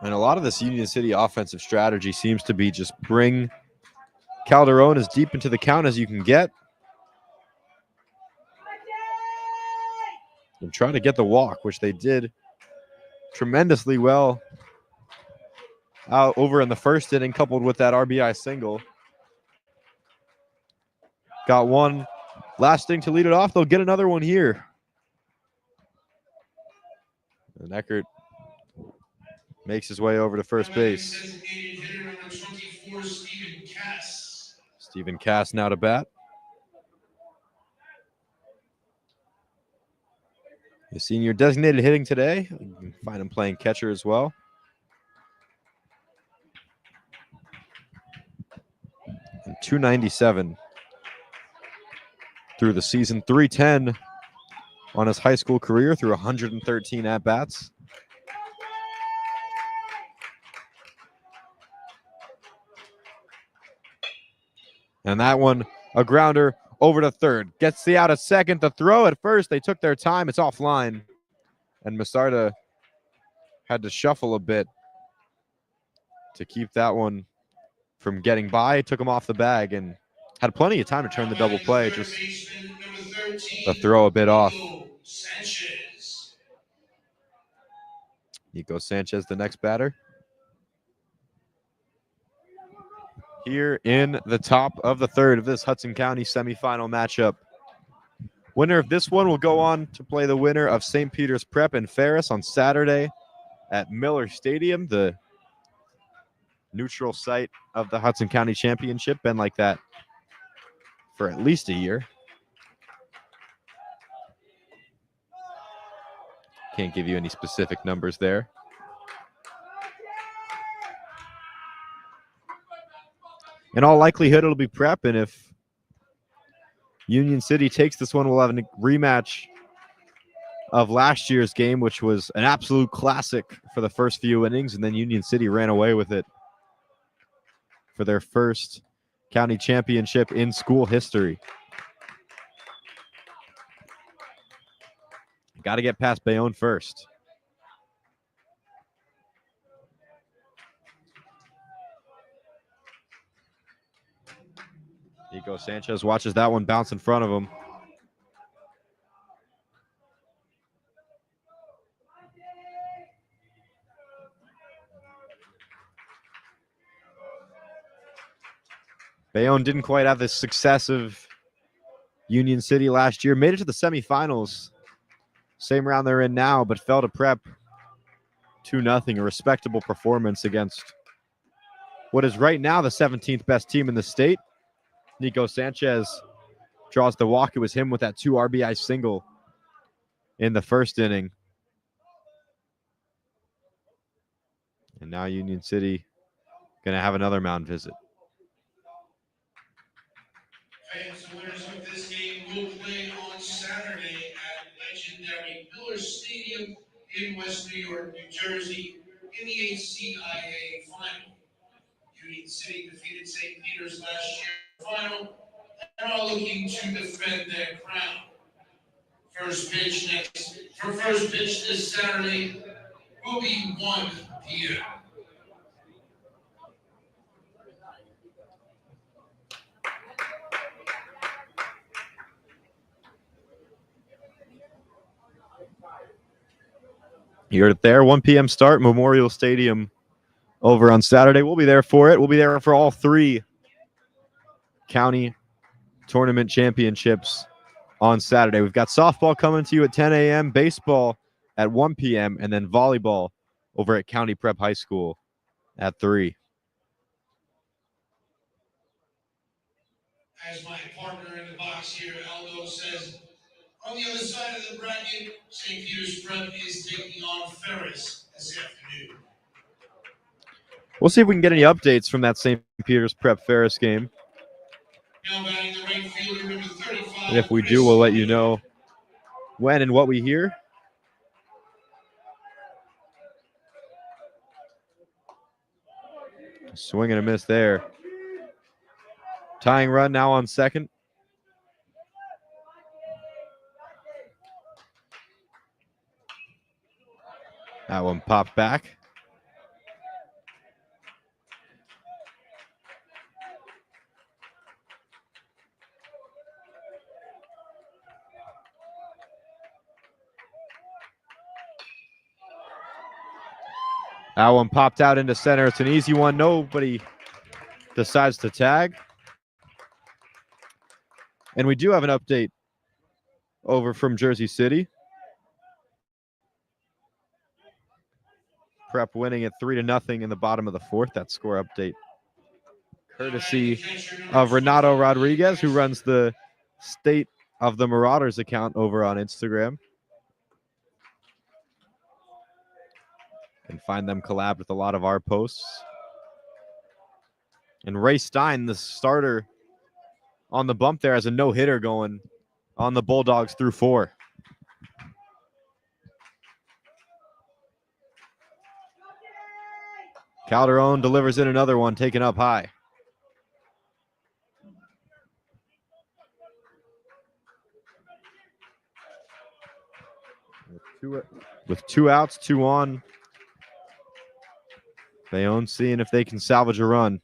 And a lot of this Union City offensive strategy seems to be just bring Calderon as deep into the count as you can get and try to get the walk, which they did tremendously well out over in the first inning, coupled with that RBI single. Got one last inning to lead it off. They'll get another one here. And Eckert makes his way over to first base. Stephen Cass now to bat. You seen your designated hitting today. You can find him playing catcher as well. And 297 through the season. 310 on his high school career through 113 at-bats. And that one, a grounder over to third. Gets the out at second. The throw at first, they took their time. It's offline. And Masarda had to shuffle a bit to keep that one from getting by. Took him off the bag and had plenty of time to turn the double play. Just the throw a bit off. Nico Sanchez, the next batter. Here in the top of the third of this Hudson County semifinal matchup. Winner of this one will go on to play the winner of St. Peter's Prep and Ferris on Saturday at Miller Stadium, the neutral site of the Hudson County Championship. Been like that for at least a year. Can't give you any specific numbers there. In all likelihood, it'll be Prep, and if Union City takes this one, we'll have a rematch of last year's game, which was an absolute classic for the first few innings, and then Union City ran away with it for their first county championship in school history. Got to get past Bayonne first. Nico Sanchez watches that one bounce in front of him. Bayonne didn't quite have the success of Union City last year. Made it to the semifinals. Same round they're in now, but fell to Prep 2-0. A respectable performance against what is right now the 17th best team in the state. Nico Sanchez draws the walk. It was him with that 2 RBI single in the first inning. And now Union City going to have another mound visit. Fans, the winners of this game will play on Saturday at legendary Miller Stadium in West New York, New Jersey, in the HCIAL final. Union City defeated St. Peter's last year in the final and are looking to defend their crown. First pitch this Saturday will be 1 p.m. You heard it there. 1 p.m. start, Memorial Stadium over on Saturday. We'll be there for it. We'll be there for all 3 county tournament championships on Saturday. We've got softball coming to you at 10 a.m., baseball at 1 p.m., and then volleyball over at County Prep High School at 3. As my partner in the box here, Aldo, says, on the other side of the bracket, St. Peter's Prep is taking on Ferris this afternoon. We'll see if we can get any updates from that St. Peter's Prep Ferris game. Now batting the right fielder, number 35. And if we do, we'll let you know when and what we hear. Swing and a miss there. Tying run now on second. That one popped back. That one popped out into center. It's an easy one. Nobody decides to tag. And we do have an update over from Jersey City. Prep winning at 3-0 in the bottom of the 4th. That score update courtesy of Renato Rodriguez, who runs the State of the Marauders account over on Instagram. You can find them collab with a lot of our posts. And Ray Stein, the starter on the bump there, has a no-hitter going on the Bulldogs through 4. Calderon delivers in another one, taken up high. With 2 outs, 2 on. Bayonne seeing if they can salvage a run.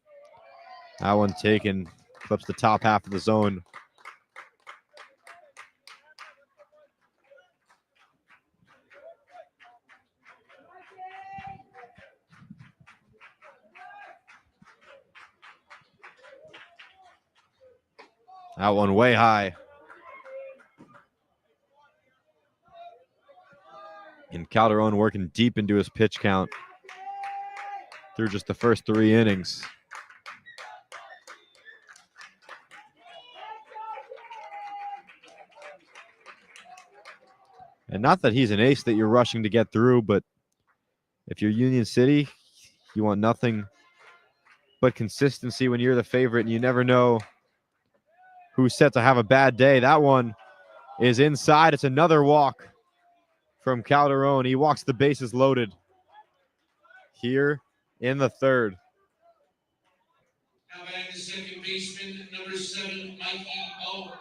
That one taken, clips the top half of the zone. That one way high. And Calderon working deep into his pitch count through just the first 3 innings. And not that he's an ace that you're rushing to get through, but if you're Union City, you want nothing but consistency when you're the favorite and you never know who's set to have a bad day. That one is inside. It's another walk from Calderon. He walks the bases loaded here in the third. Now back to second baseman, number 7, Mikey O.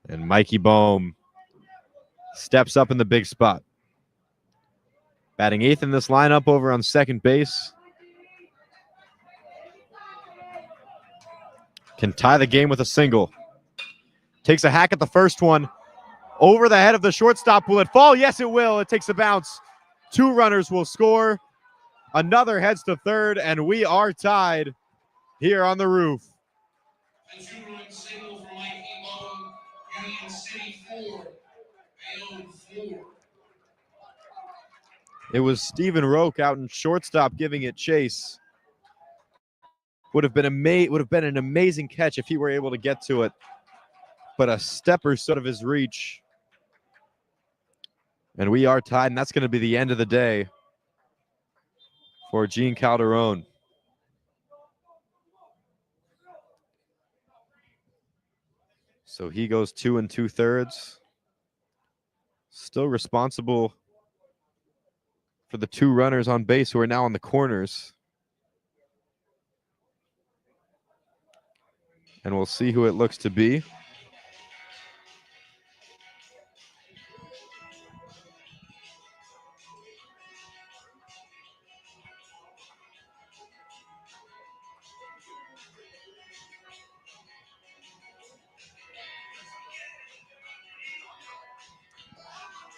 And Mikey Bohm steps up in the big spot. Batting 8th in this lineup over on second base. Can tie the game with a single. Takes a hack at the first one. Over the head of the shortstop. Will it fall? Yes, it will. It takes a bounce. 2 runners will score. Another heads to third, and we are tied here on the roof. A 2-run single for Mikey Bohm. Union City 4, Bayonne 4. It was Stephen Roque out in shortstop giving it chase. Would have been an amazing catch if he were able to get to it, but a step or so of his reach. And we are tied, and that's going to be the end of the day for Gene Calderon. So he goes 2 2/3. Still responsible for the 2 runners on base who are now on the corners. And we'll see who it looks to be.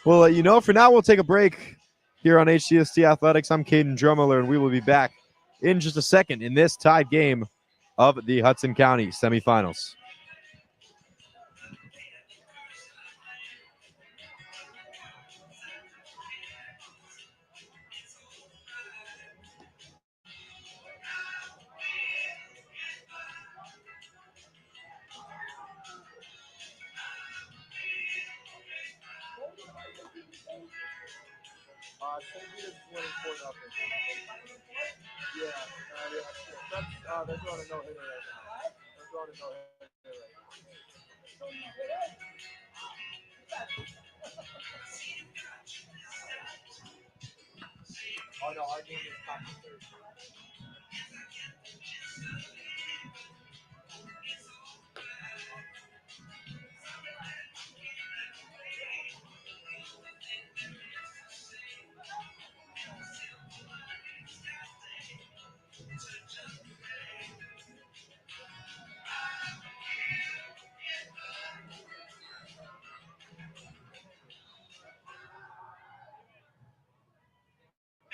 We'll let you know. For now, we'll take a break here on HCST Athletics. I'm Caden Drummeller, and we will be back in just a second in this tied game of the Hudson County semifinals. They're throwing a no-hitter right now. They're throwing a no-hitter right now. Oh no, our game is top of third.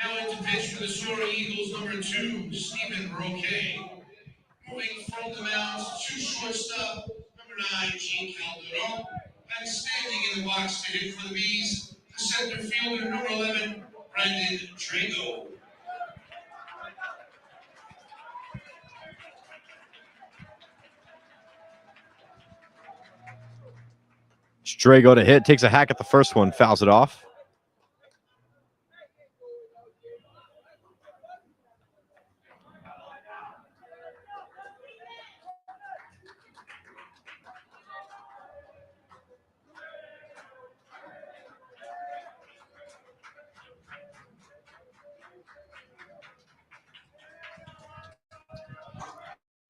Now in to pitch for the Soaring Eagles, number 2, Stephen Roque. Moving from the mound to shortstop, number 9, Gene Calderon. And standing in the box to hit for the Bees, the center fielder, number 11, Brandon Drago. Drago to hit, takes a hack at the first one, fouls it off.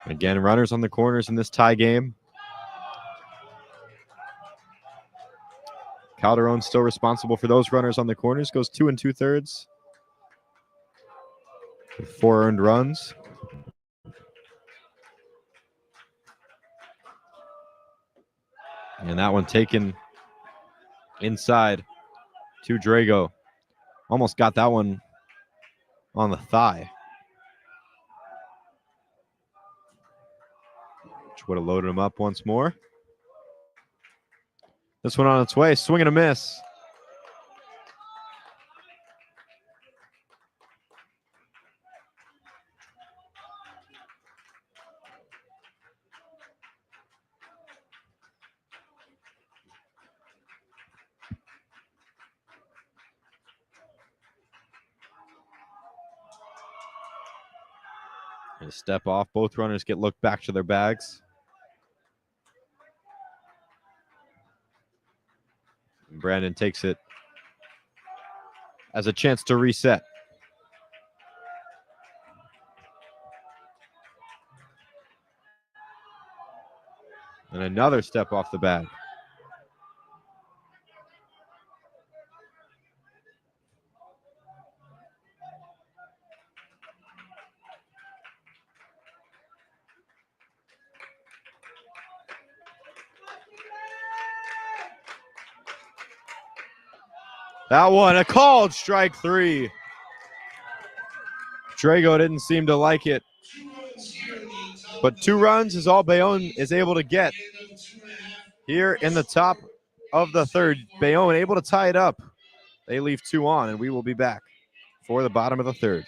Again, runners on the corners in this tie game. Calderon still responsible for those runners on the corners. Goes 2 2/3 with 4 earned runs. And that one taken inside to Drago. Almost got that one on the thigh, which would have loaded him up once more. This one on its way, swing and a miss. A step off. Both runners get looked back to their bags. Brandon takes it as a chance to reset. And another step off the bag. That one, a called strike 3. Drago didn't seem to like it. But 2 runs is all Bayonne is able to get here in the top of the 3rd. Bayonne able to tie it up. They leave 2 on, and we will be back for the bottom of the 3rd.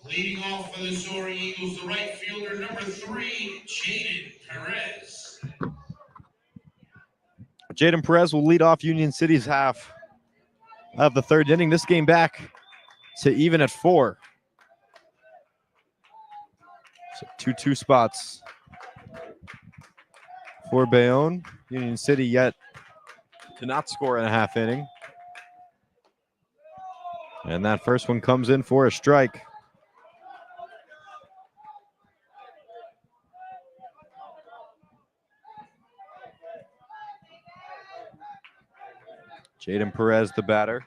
Leading off for the Soaring Eagles, the right fielder, number 3, Jaden Perez. Jaden Perez will lead off Union City's half of the 3rd inning. This game back to even at 4. So 2-2 spots for Bayonne. Union City yet to not score in a half inning. And that first one comes in for a strike. Jaden Perez, the batter.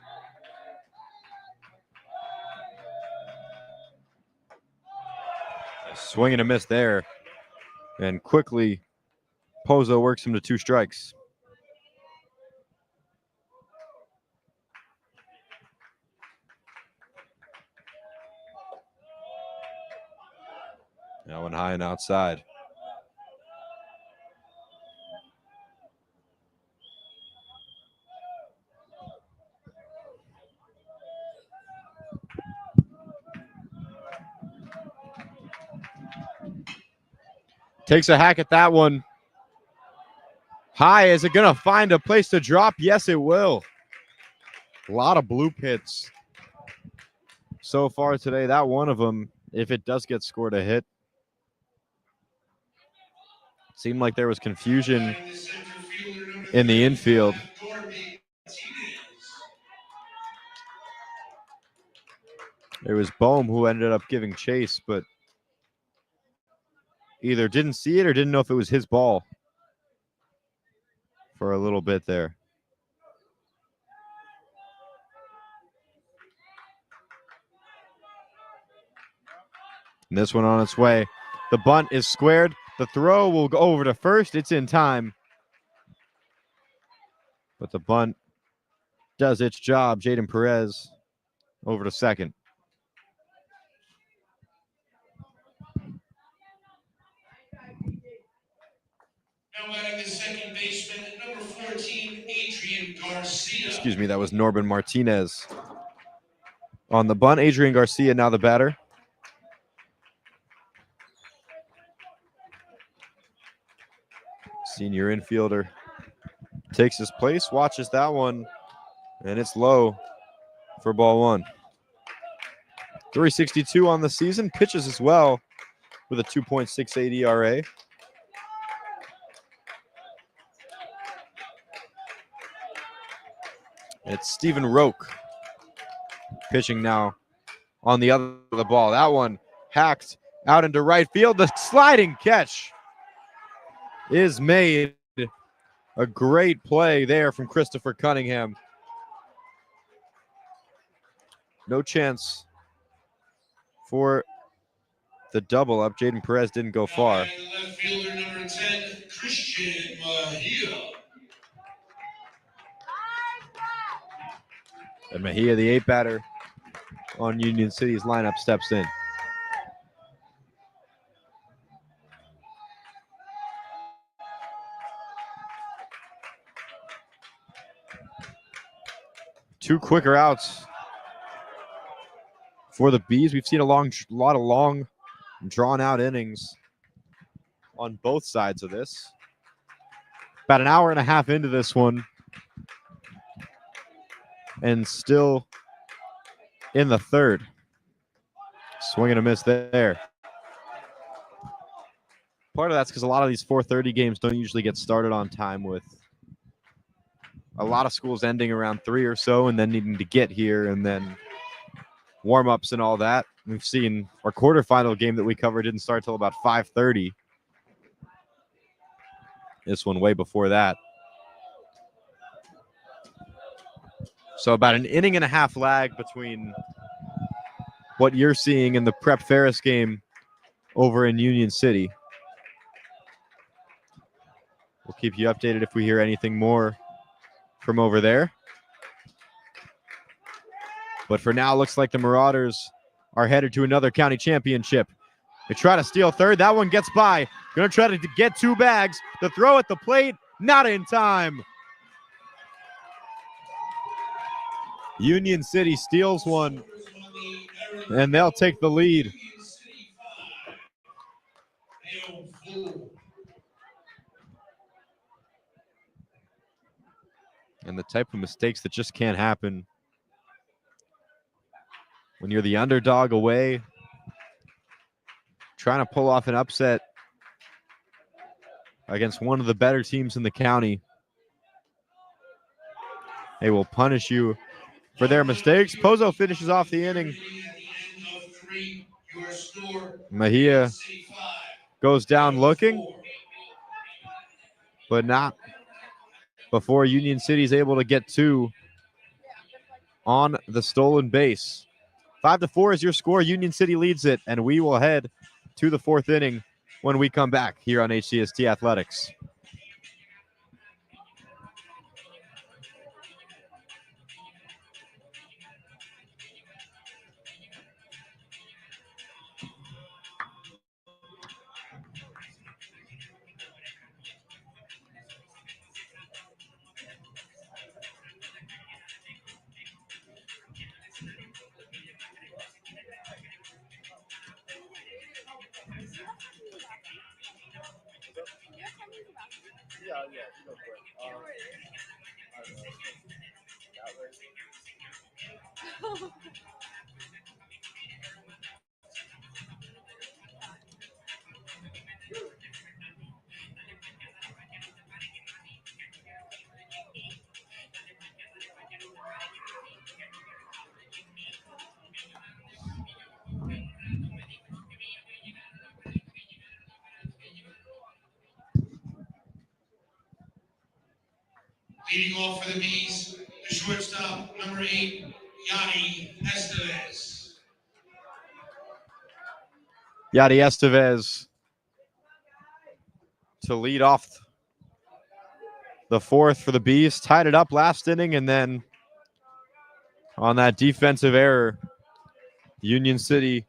A swing and a miss there. And quickly, Pozo works him to 2 strikes. That one high and outside. Takes a hack at that one. High. Is it going to find a place to drop? Yes, it will. A lot of bloop hits so far today. That one of them, if it does get scored a hit. Seemed like there was confusion in the infield. It was Bohm who ended up giving chase, but either didn't see it or didn't know if it was his ball for a little bit there. And this one on its way. The bunt is squared. The throw will go over to first. It's in time. But the bunt does its job. Jaden Perez over to second. Now batting the second baseman, number 14, Adrian Garcia. Excuse me, that was Norben Martinez. On the bunt, Adrian Garcia now the batter. Senior infielder takes his place, watches that one, and it's low for ball one. 362 on the season, pitches as well with a 2.68 ERA. It's Stephen Roque pitching now on the other of the ball. That one hacked out into right field. The sliding catch is made. A great play there from Christopher Cunningham. No chance for the double up. Jaden Perez didn't go far. And left fielder number 10, Christian Mejia. And Mejia, the 8 batter on Union City's lineup, steps in. Two quicker outs for the Bees. We've seen a lot of long, drawn-out innings on both sides of this. About an hour and a half into this one, and still in the third. Swing and a miss there. Part of that's because a lot of these 4:30 games don't usually get started on time, with a lot of schools ending around 3 or so and then needing to get here and then warm-ups and all that. We've seen our quarterfinal game that we covered didn't start till about 5:30. This one way before that. So about an inning and a half lag between what you're seeing in the Prep Ferris game over in Union City. We'll keep you updated if we hear anything more from over there. But for now, looks like the Marauders are headed to another county championship. They try to steal third. That one gets by. Going to try to get 2 bags. The throw at the plate, not in time. Union City steals one, and they'll take the lead. And the type of mistakes that just can't happen when you're the underdog away, trying to pull off an upset against one of the better teams in the county. They will punish you for their mistakes. Pozo finishes off the inning. Mejia goes down looking, but not before Union City is able to get 2 on the stolen base. 5-4 is your score. Union City leads it, and we will head to the 4th inning when we come back here on HCST Athletics. Yeah, you go for it. I don't know. That way. Leading off for the Bees, the shortstop, number 8, Yadi Estevez. Yadi Estevez to lead off the 4th for the Bees. Tied it up last inning, and then on that defensive error, Union City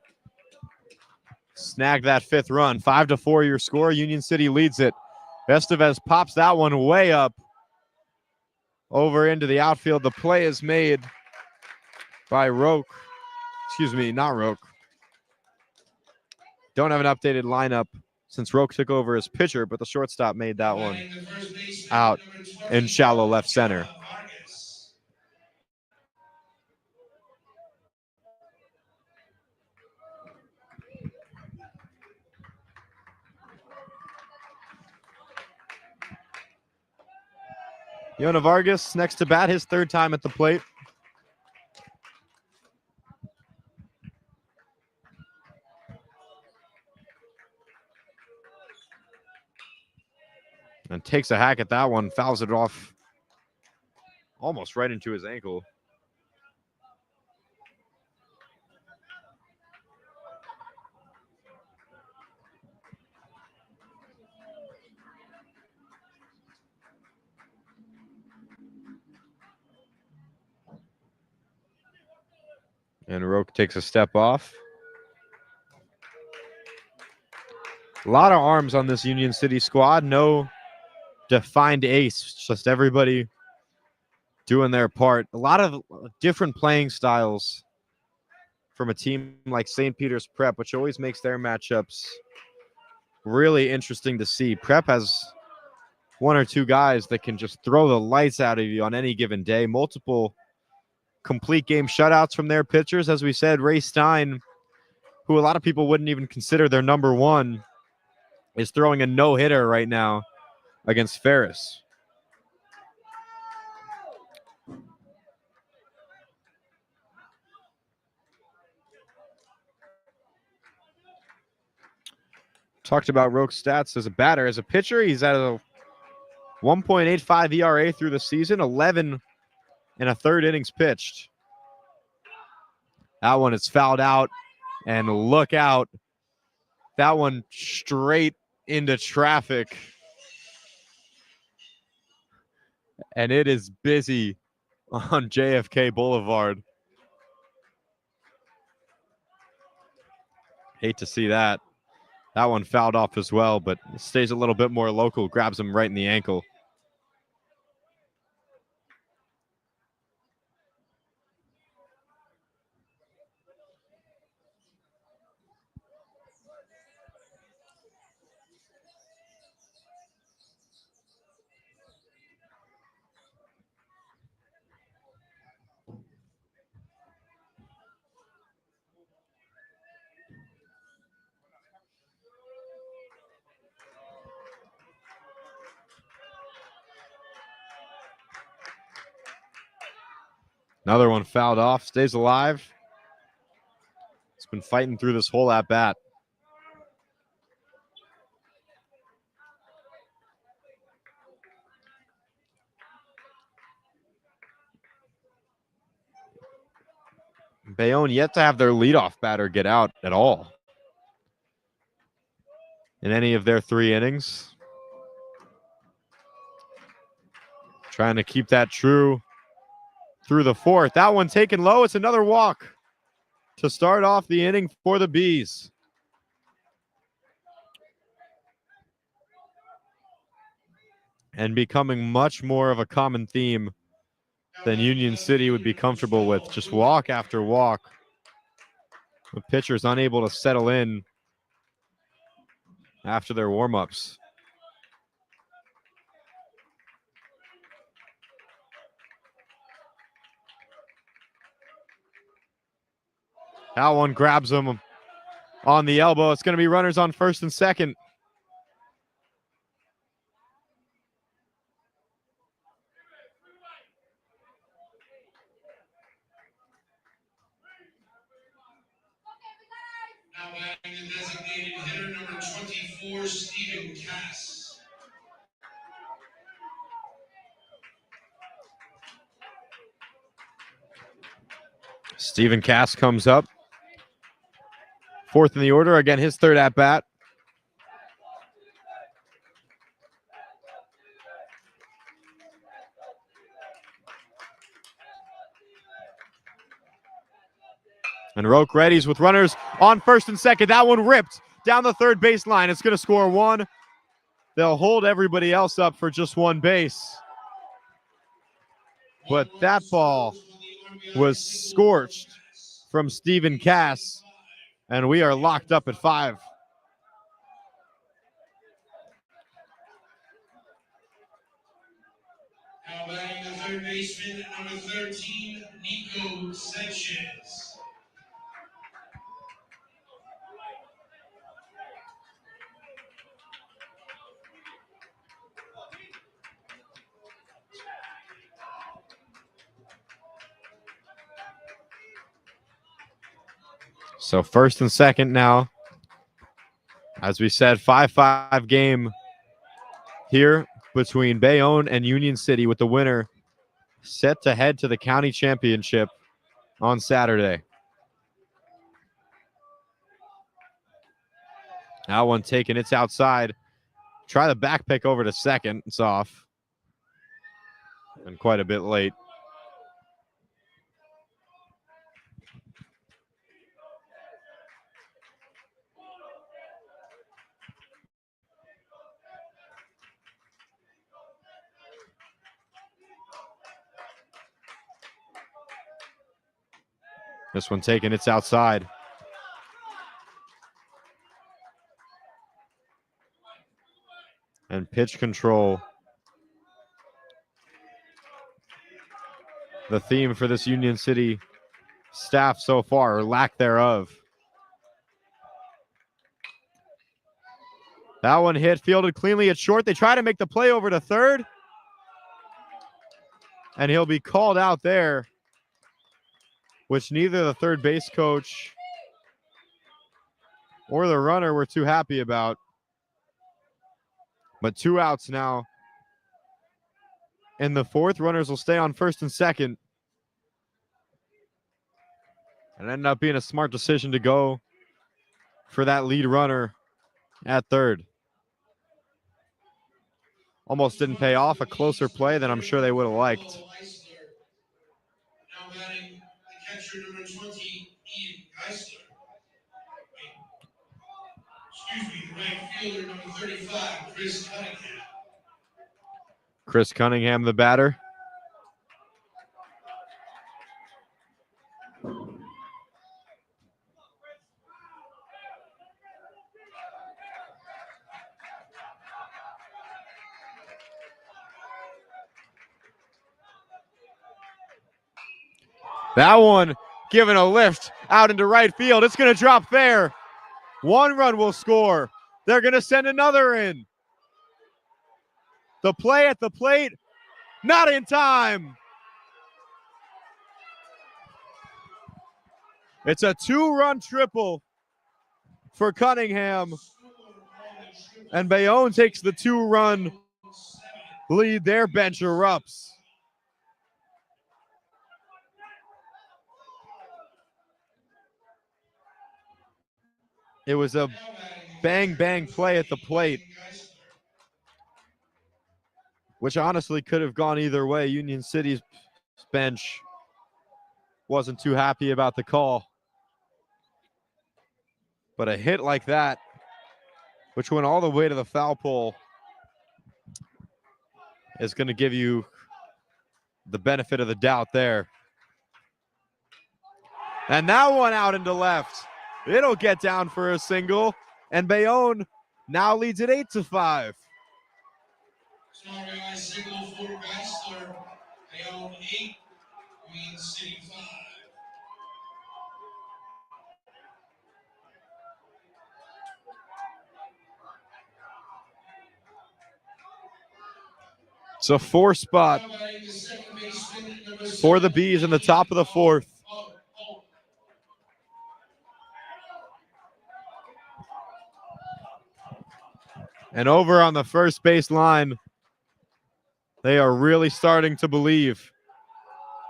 snagged that 5th run. 5-4 your score. Union City leads it. Estevez pops that one way up over into the outfield. The play is made by Roque. Excuse me, not Roque. Don't have an updated lineup since Roque took over as pitcher, but the shortstop made that one Batting the first baseman, out number in shallow 24, left center. Vargas. Yona Vargas next to bat, his third time at the plate. And takes a hack at that one, fouls it off almost right into his ankle. And Roque takes a step off. A lot of arms on this Union City squad. No defined ace, just everybody doing their part. A lot of different playing styles from a team like St. Peter's Prep, which always makes their matchups really interesting to see. Prep has one or two guys that can just throw the lights out of you on any given day. Multiple complete game shutouts from their pitchers. As we said, Ray Stein, who a lot of people wouldn't even consider their number one, is throwing a no-hitter right now against Ferris. Talked about Roque's stats as a batter. As a pitcher, he's at a 1.85 ERA through the season, 11 and a third innings pitched. That one is fouled out, and look out. That one straight into traffic. And it is busy on JFK Boulevard. Hate to see that. That one fouled off as well, but stays a little bit more local, grabs him right in the ankle. Another one fouled off, stays alive. It's been fighting through this whole at bat. Bayonne yet to have their leadoff batter get out at all in any of their 3 innings. Trying to keep that true through the 4th. That one taken low. It's another walk to start off the inning for the Bees. And becoming much more of a common theme than Union City would be comfortable with. Just walk after walk. The pitcher's unable to settle in after their warm-ups. That one grabs him on the elbow. It's going to be runners on first and second. Now batting the designated hitter, number 24, Stephen Cass. Stephen Cass comes up. 4th in the order. Again, his 3rd at-bat. And Roque readies with runners on first and second. That one ripped down the third baseline. It's going to score 1. They'll hold everybody else up for just 1 base. But that ball was scorched from Stephen Cass, and we are locked up at 5. third baseman, number 13, Nico Sanchez. So first and second now. As we said, 5-5 game here between Bayonne and Union City, with the winner set to head to the county championship on Saturday. That one taken. It's outside. Try the back pick over to second. It's off. And quite a bit late. This one taken. It's outside. And pitch control. The theme for this Union City staff so far, or lack thereof. That one hit, fielded cleanly at short. They try to make the play over to third. And he'll be called out there, which neither the third base coach or the runner were too happy about. But 2 outs now. In the fourth, runners will stay on first and second. And ended up being a smart decision to go for that lead runner at third. Almost didn't pay off. A closer play than I'm sure they would have liked. Now batting the catcher, number 20, Ian Geisler. Excuse me, the right fielder, number 35, Chris Cunningham. Chris Cunningham, the batter. That one given a lift out into right field. It's going to drop there. 1 run will score. They're going to send another in. The play at the plate, not in time. It's a 2-run triple for Cunningham. And Bayonne takes the 2-run lead. Their bench erupts. It was a bang play at the plate, which honestly could have gone either way. Union City's bench wasn't too happy about the call. But a hit like that, which went all the way to the foul pole, is going to give you the benefit of the doubt there. And that one out into left. It'll get down for a single. And Bayonne now leads at 8-5. Small RBI single for Geisler. Bayonne 8, Union City 5. It's a 4 spot for the Bees in the top of the 4th. And over on the first base line, they are really starting to believe.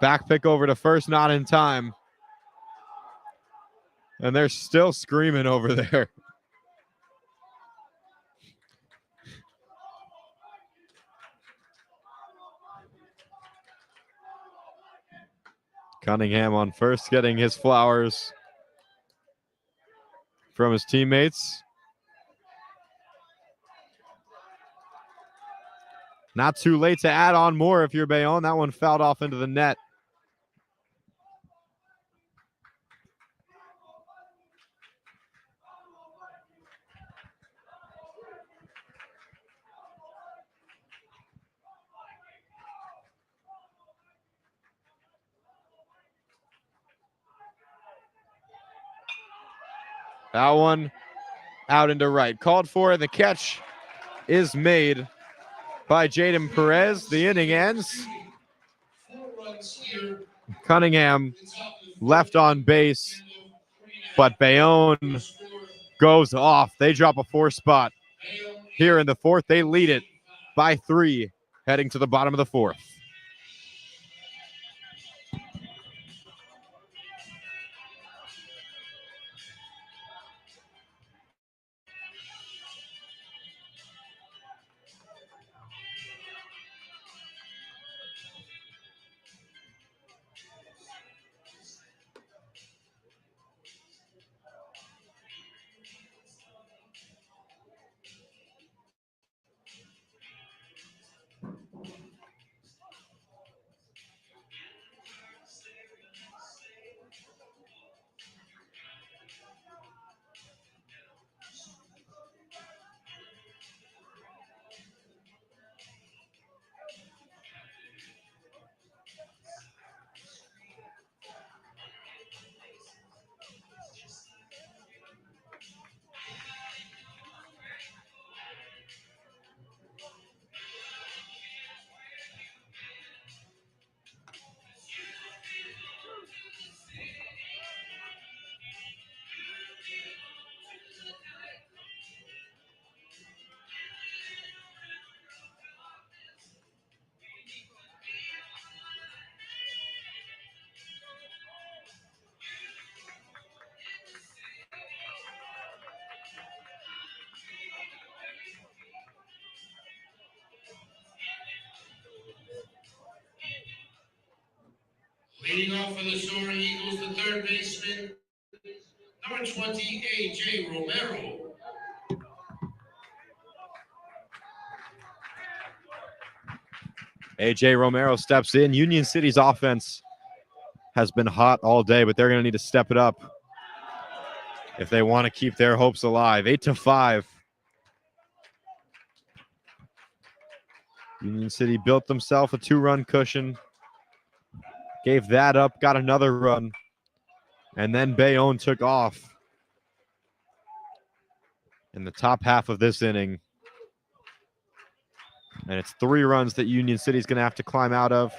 Back pick over to first, not in time. And they're still screaming over there. Cunningham on first, getting his flowers from his teammates. Not too late to add on more if you're Bayonne. That one fouled off into the net. That one out into right. Called for, and the catch is made by Jaden Perez. The inning ends. 4 runs here. Cunningham left on base, but Bayonne goes off. They drop a 4 spot. Here in the 4th, they lead it by 3, heading to the bottom of the 4th. Leading off for the Soaring Eagles, the third baseman, number 20, A.J. Romero. A.J. Romero steps in. Union City's offense has been hot all day, but they're going to need to step it up if they want to keep their hopes alive. 8-5. Union City built themselves a 2-run cushion, gave that up, got another run, and then Bayonne took off in the top half of this inning. And it's 3 runs that Union City's going to have to climb out of.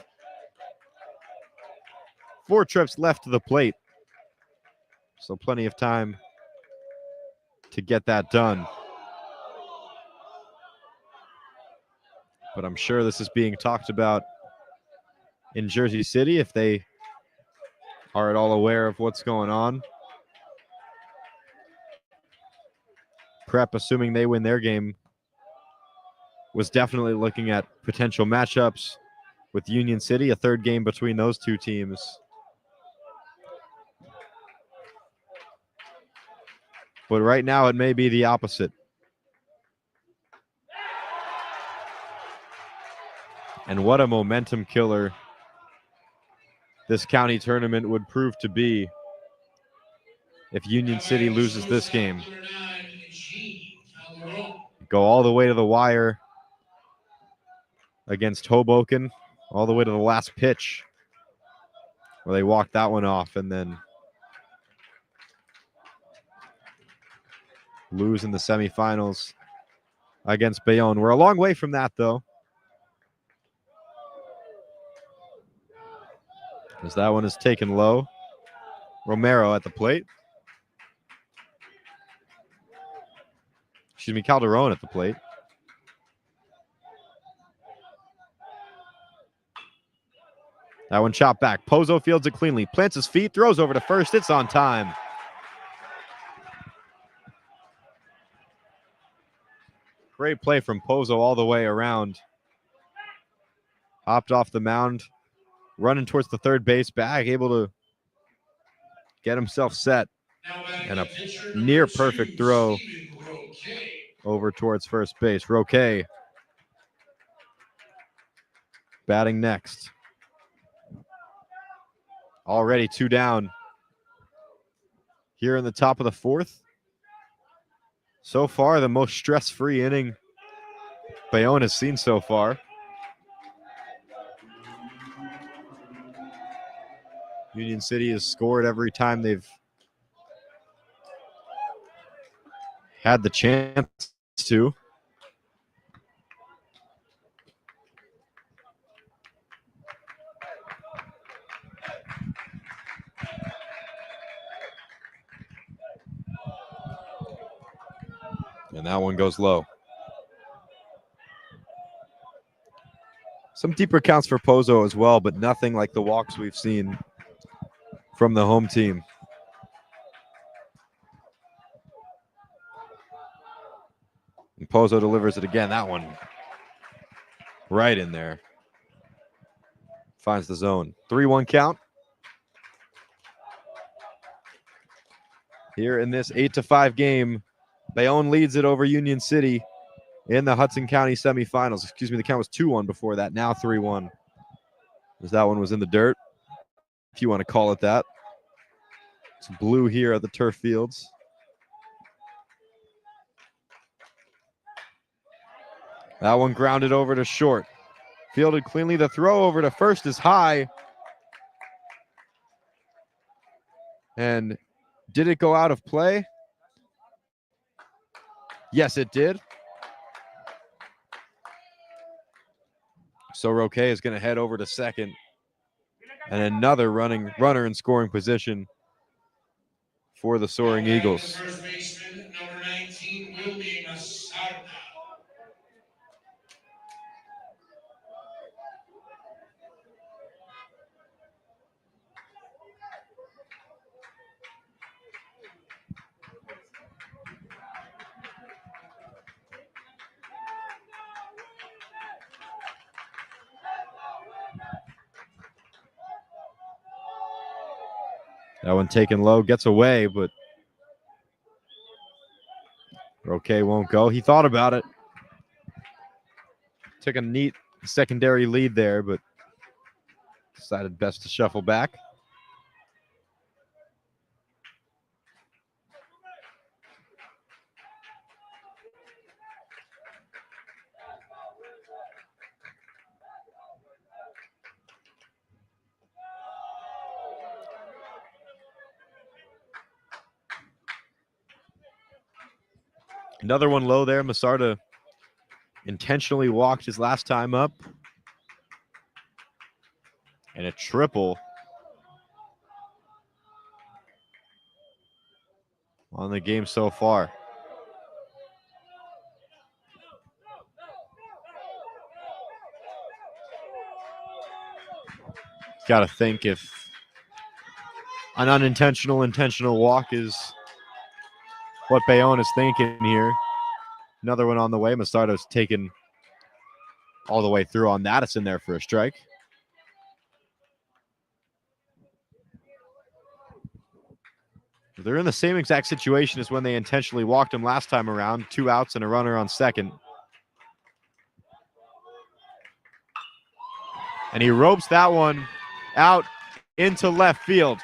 4 trips left to the plate, so plenty of time to get that done. But I'm sure this is being talked about in Jersey City if they are at all aware of what's going on. Prep, assuming they win their game, was definitely looking at potential matchups with Union City, a third game between those two teams. But right now, it may be the opposite. And what a momentum killer this county tournament would prove to be if Union City loses this game. Go all the way to the wire against Hoboken, all the way to the last pitch, where they walked that one off and then lose in the semifinals against Bayonne. We're a long way from that, though, as that one is taken low. Romero at the plate. Excuse me, Calderon at the plate. That one chopped back. Pozo fields it cleanly. Plants his feet, throws over to first. It's on time. Great play from Pozo all the way around. Hopped off the mound, running towards the third base bag, able to get himself set. And a near perfect throw over towards first base. Roque batting next. Already 2 down here in the top of the 4th. So far, the most stress-free inning Bayonne has seen so far. Union City has scored every time they've had the chance to. And that one goes low. Some deeper counts for Pozo as well, but nothing like the walks we've seen from the home team. And Pozo delivers it again. That one right in there. Finds the zone. 3-1 count. Here in this 8-5 game, Bayonne leads it over Union City in the Hudson County semifinals. Excuse me, the count was 2-1 before that. Now 3-1. As that one was in the dirt, if you want to call it that. It's blue here at the turf fields. That one grounded over to short. Fielded cleanly. The throw over to first is high. And did it go out of play? Yes, it did. So Roque is going to head over to second. And another runner in scoring position for the Soaring Eagles. First baseman, number 19, will be Masada. That one taken low, gets away, but Roque won't go. He thought about it. Took a neat secondary lead there, but decided best to shuffle back. Another one low there. Masarda intentionally walked his last time up. And a triple on the game so far. Got to think if an unintentional intentional walk is what Bayonne is thinking here. Another one on the way. Masardo's taken all the way through on that. It's in there for a strike. They're in the same exact situation as when they intentionally walked him last time around. 2 outs and a runner on second. And he ropes that one out into left field.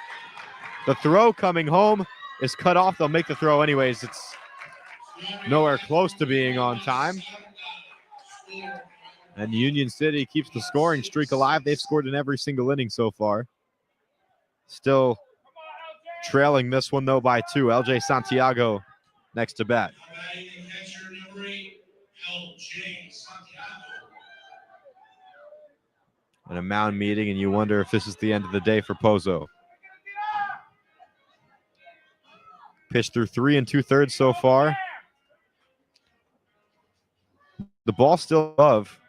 The throw coming home is cut off. They'll make the throw anyways. It's nowhere close to being on time. And Union City keeps the scoring streak alive. They've scored in every single inning so far. Still trailing this one, though, by 2. LJ Santiago next to bat. And a mound meeting, and you wonder if this is the end of the day for Pozo. Pitched through 3 2/3 so far. The ball still above.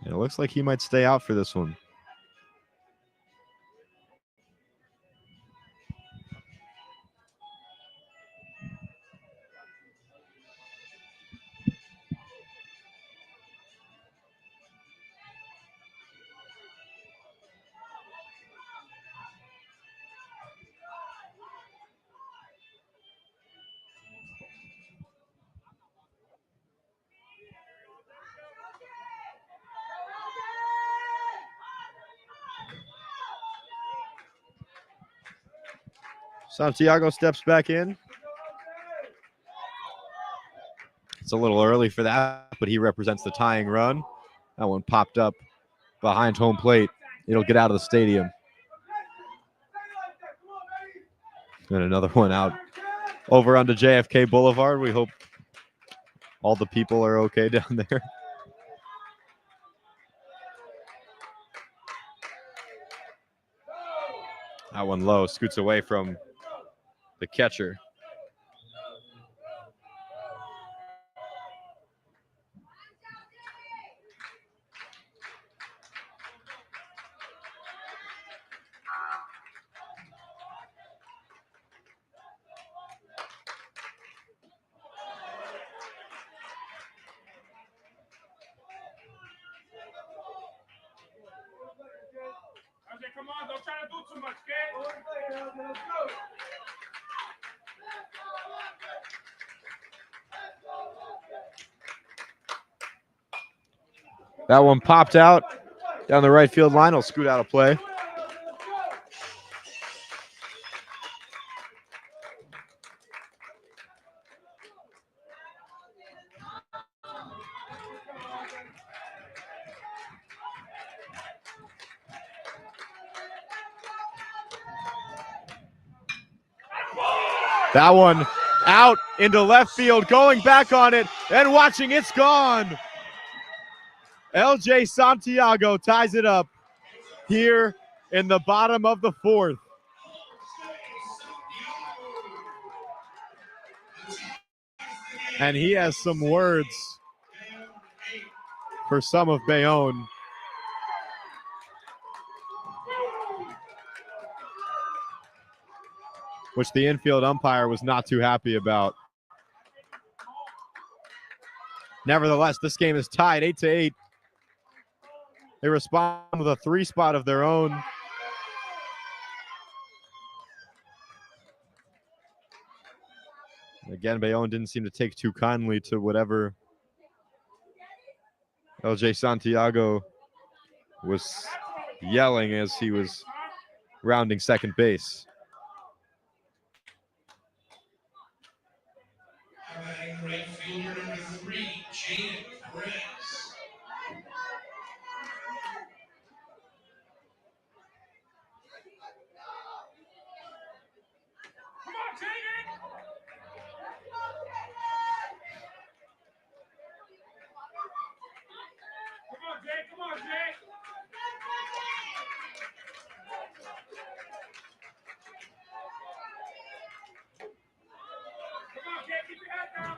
And it looks like he might stay out for this one. Santiago steps back in. It's a little early for that, but he represents the tying run. That one popped up behind home plate. It'll get out of the stadium. And another one out over onto JFK Boulevard. We hope all the people are okay down there. That one low, scoots away from the catcher. Come on, don't try to do too much, kid. That one popped out down the right field line. Will scoot out of play. That one out into left field, going back on it and watching. It's gone. LJ Santiago ties it up here in the bottom of the fourth. And he has some words for some of Bayonne. Which the infield umpire was not too happy about. Nevertheless, this game is tied 8-8. They respond with a 3 spot of their own. Again, Bayonne didn't seem to take too kindly to whatever LJ Santiago was yelling as he was rounding second base. Right fielder number 3, Jaden Perez. Come on, Jaden. Come on, Jay. Come on, Jay. Come on, Jay. Keep your head down.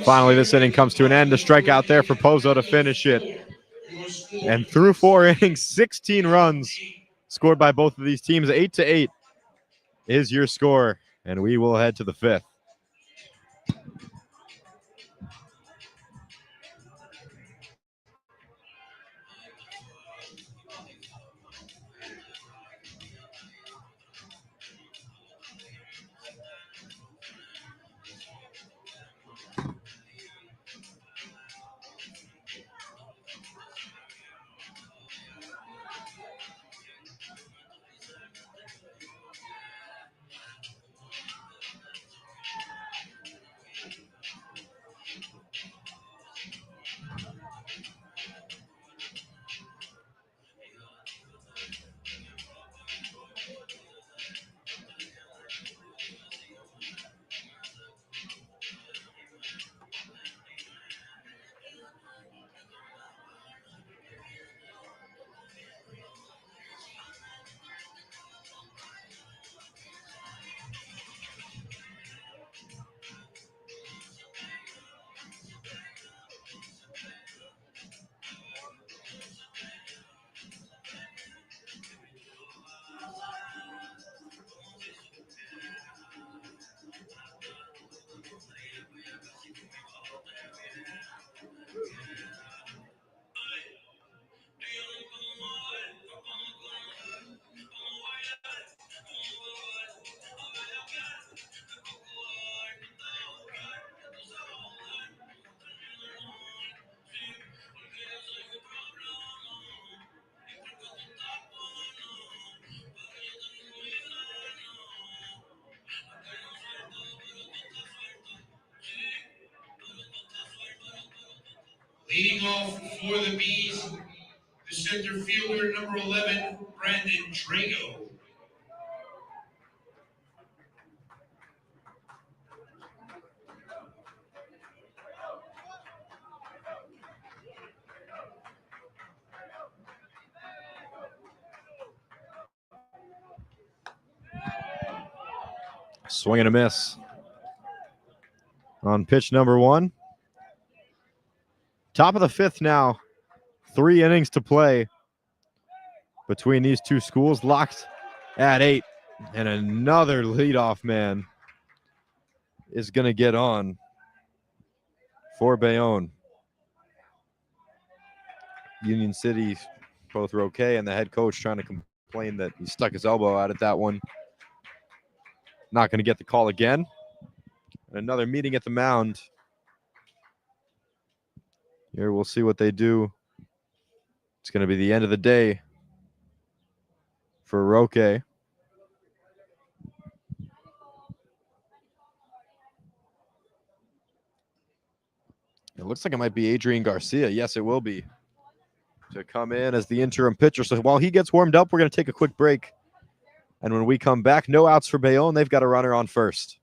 Finally, this inning comes to an end. A strikeout there for Pozo to finish it. And through 4 innings, 16 runs scored by both of these teams. 8-8 is your score. And we will head to the 5th. Leading off for the Bees, the center fielder, number 11, Brandon Drago. Swing and a miss. On pitch number 1. Top of the 5th now. 3 innings to play between these two schools. Locked at 8. And another leadoff man is going to get on for Bayonne. Union City both were okay, and the head coach trying to complain that he stuck his elbow out at that one. Not going to get the call again. And another meeting at the mound. Here we'll see what they do. It's going to be the end of the day for Roque. It looks like it might be Adrian Garcia. Yes, it will be. To come in as the interim pitcher. So while he gets warmed up, we're going to take a quick break. And when we come back, no outs for Bayonne. They've got a runner on first.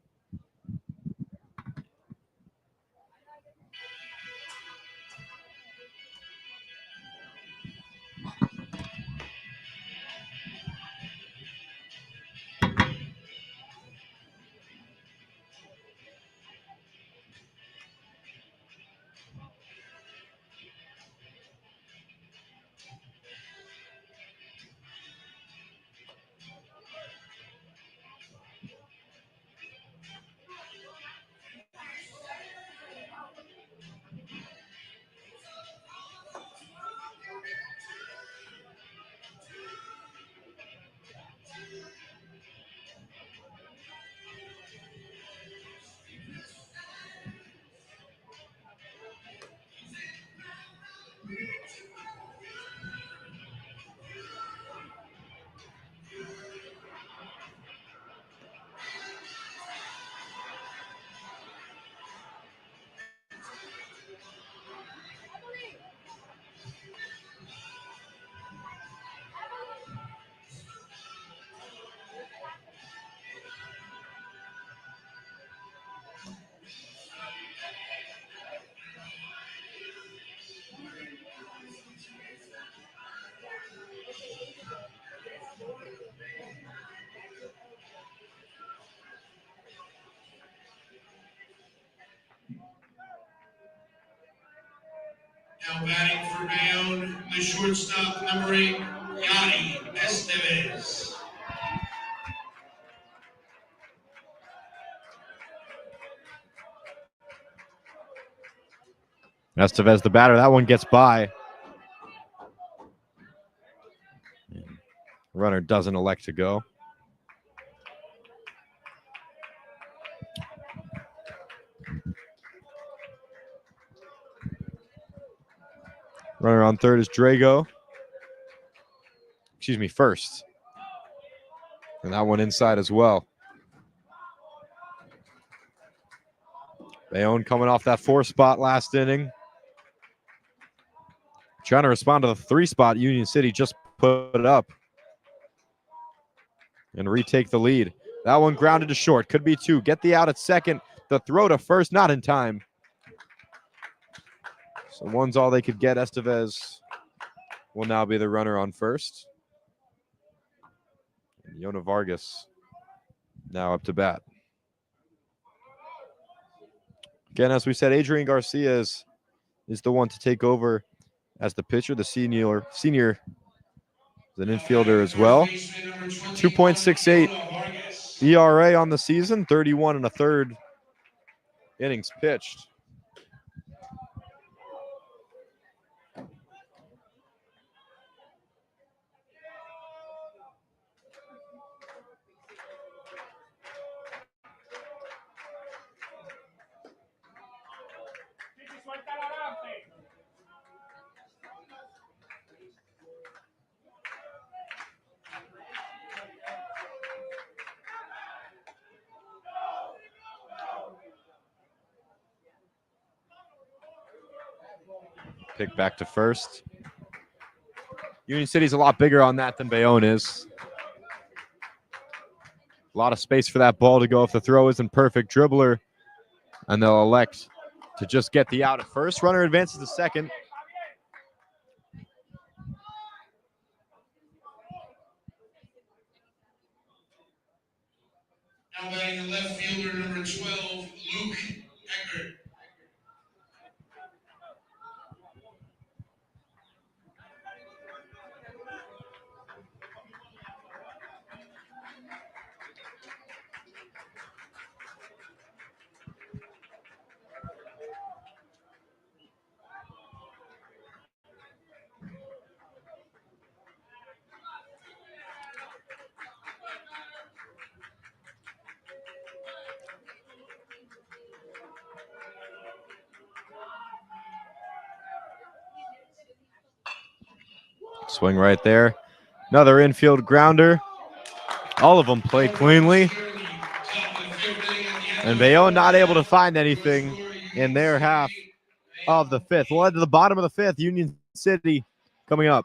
Now batting for Bayonne, the shortstop, number 8, Yanni Estevez. Estevez, the batter. That one gets by. Runner doesn't elect to go. Runner on third is Drago. Excuse me, first. And that one inside as well. Bayonne coming off that 4 spot last inning. Trying to respond to the 3 spot Union City just put up. And retake the lead. That one grounded to short. Could be 2. Get the out at second. The throw to first, not in time. So one's all they could get. Estevez will now be the runner on first. And Yona Vargas now up to bat. Again, as we said, Adrian Garcia is the one to take over as the pitcher. The senior is an infielder as well. 2.68 ERA on the season, 31 1/3 innings pitched. Pick back to first. Union City's a lot bigger on that than Bayonne is. A lot of space for that ball to go if the throw isn't perfect. Dribbler, and they'll elect to just get the out at first. Runner advances to second. Now batting the left fielder, number 12, Luke Eckert. Swing right there. Another infield grounder. All of them played cleanly. And Bayonne not able to find anything in their half of the fifth. We'll head to the bottom of the fifth. Union City coming up.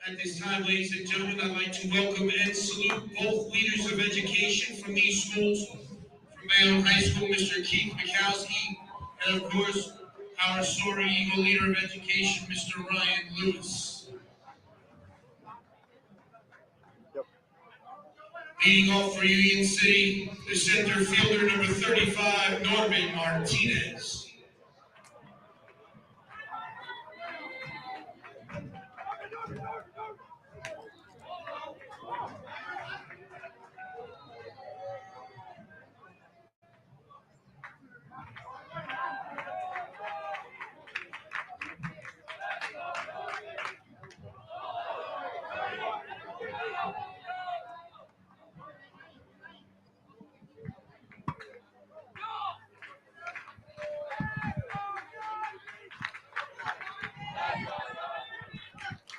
At this time, ladies and gentlemen, I'd like to welcome and salute both leaders of education from these schools. From Bayonne High School, Mr. Keith Mikowski, and of course, our Soaring Eagle leader of education, Mr. Ryan Lewis. Leading off for Union City, the center fielder, number 35, Norman Martinez.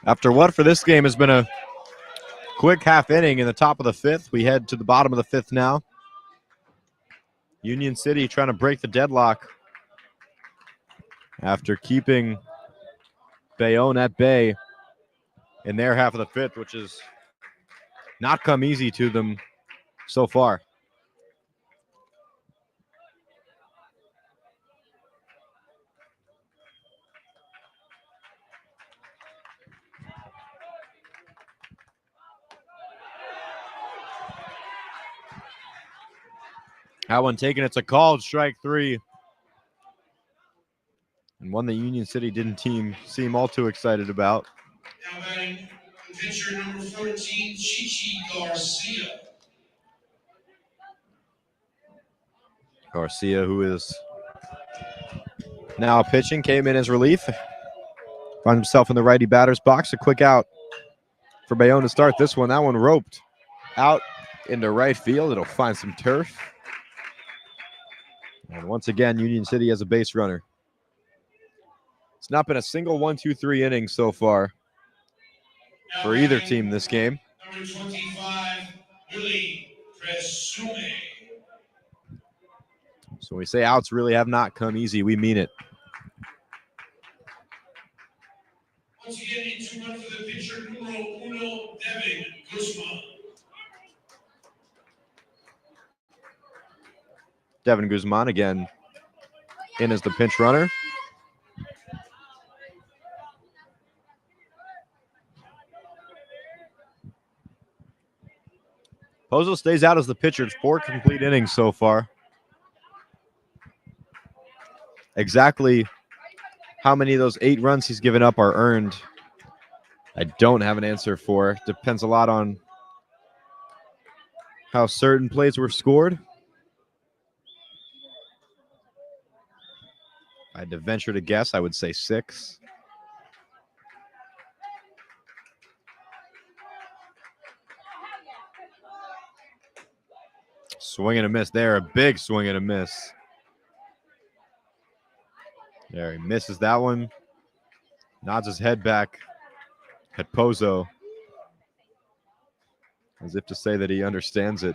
After what for this game has been a quick half inning in the top of the fifth, we head to the bottom of the fifth now. Union City trying to break the deadlock after keeping Bayonne at bay in their half of the fifth, which has not come easy to them so far. That one taken, it's a called strike three. And one that Union City didn't seem all too excited about. Now batting the pitcher, number 14, Chichi Garcia. Garcia, who is now pitching, came in as relief. Found himself in the righty batter's box. A quick out for Bayonne to start this one. That one roped out into right field. It'll find some turf. And once again, Union City has a base runner. It's not been a single 1-2-3 inning so far for either team this game. Number 25, Willie Presume. So when we say outs really have not come easy, we mean it. Once again, into run for the pitcher, numero uno, Devin Guzman. Devin Guzman again in as the pinch runner. Pozo stays out as the pitcher. It's 4 complete innings so far. Exactly how many of those 8 runs he's given up are earned, I don't have an answer for. Depends a lot on how certain plays were scored. If I had to venture to guess, I would say 6. Swing and a miss there. A big swing and a miss. There, he misses that one. Nods his head back at Pozo, as if to say that he understands it.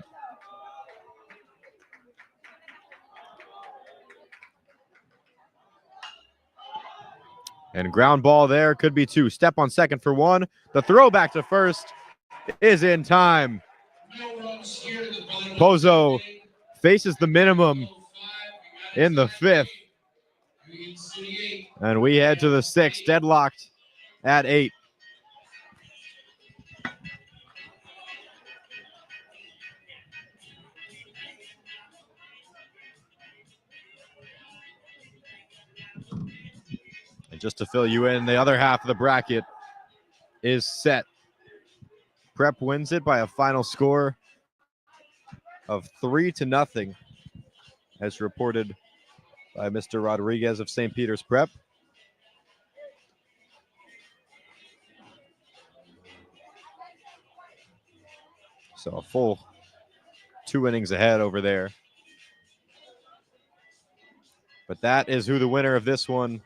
And ground ball there, could be 2. Step on second for 1. The throw back to first is in time. Pozo faces the minimum in the 5th. And we head to the 6th, deadlocked at 8. And just to fill you in, the other half of the bracket is set. Prep wins it by a final score of 3-0, as reported by Mr. Rodriguez of St. Peter's Prep. So a full 2 innings ahead over there. But that is who the winner of this one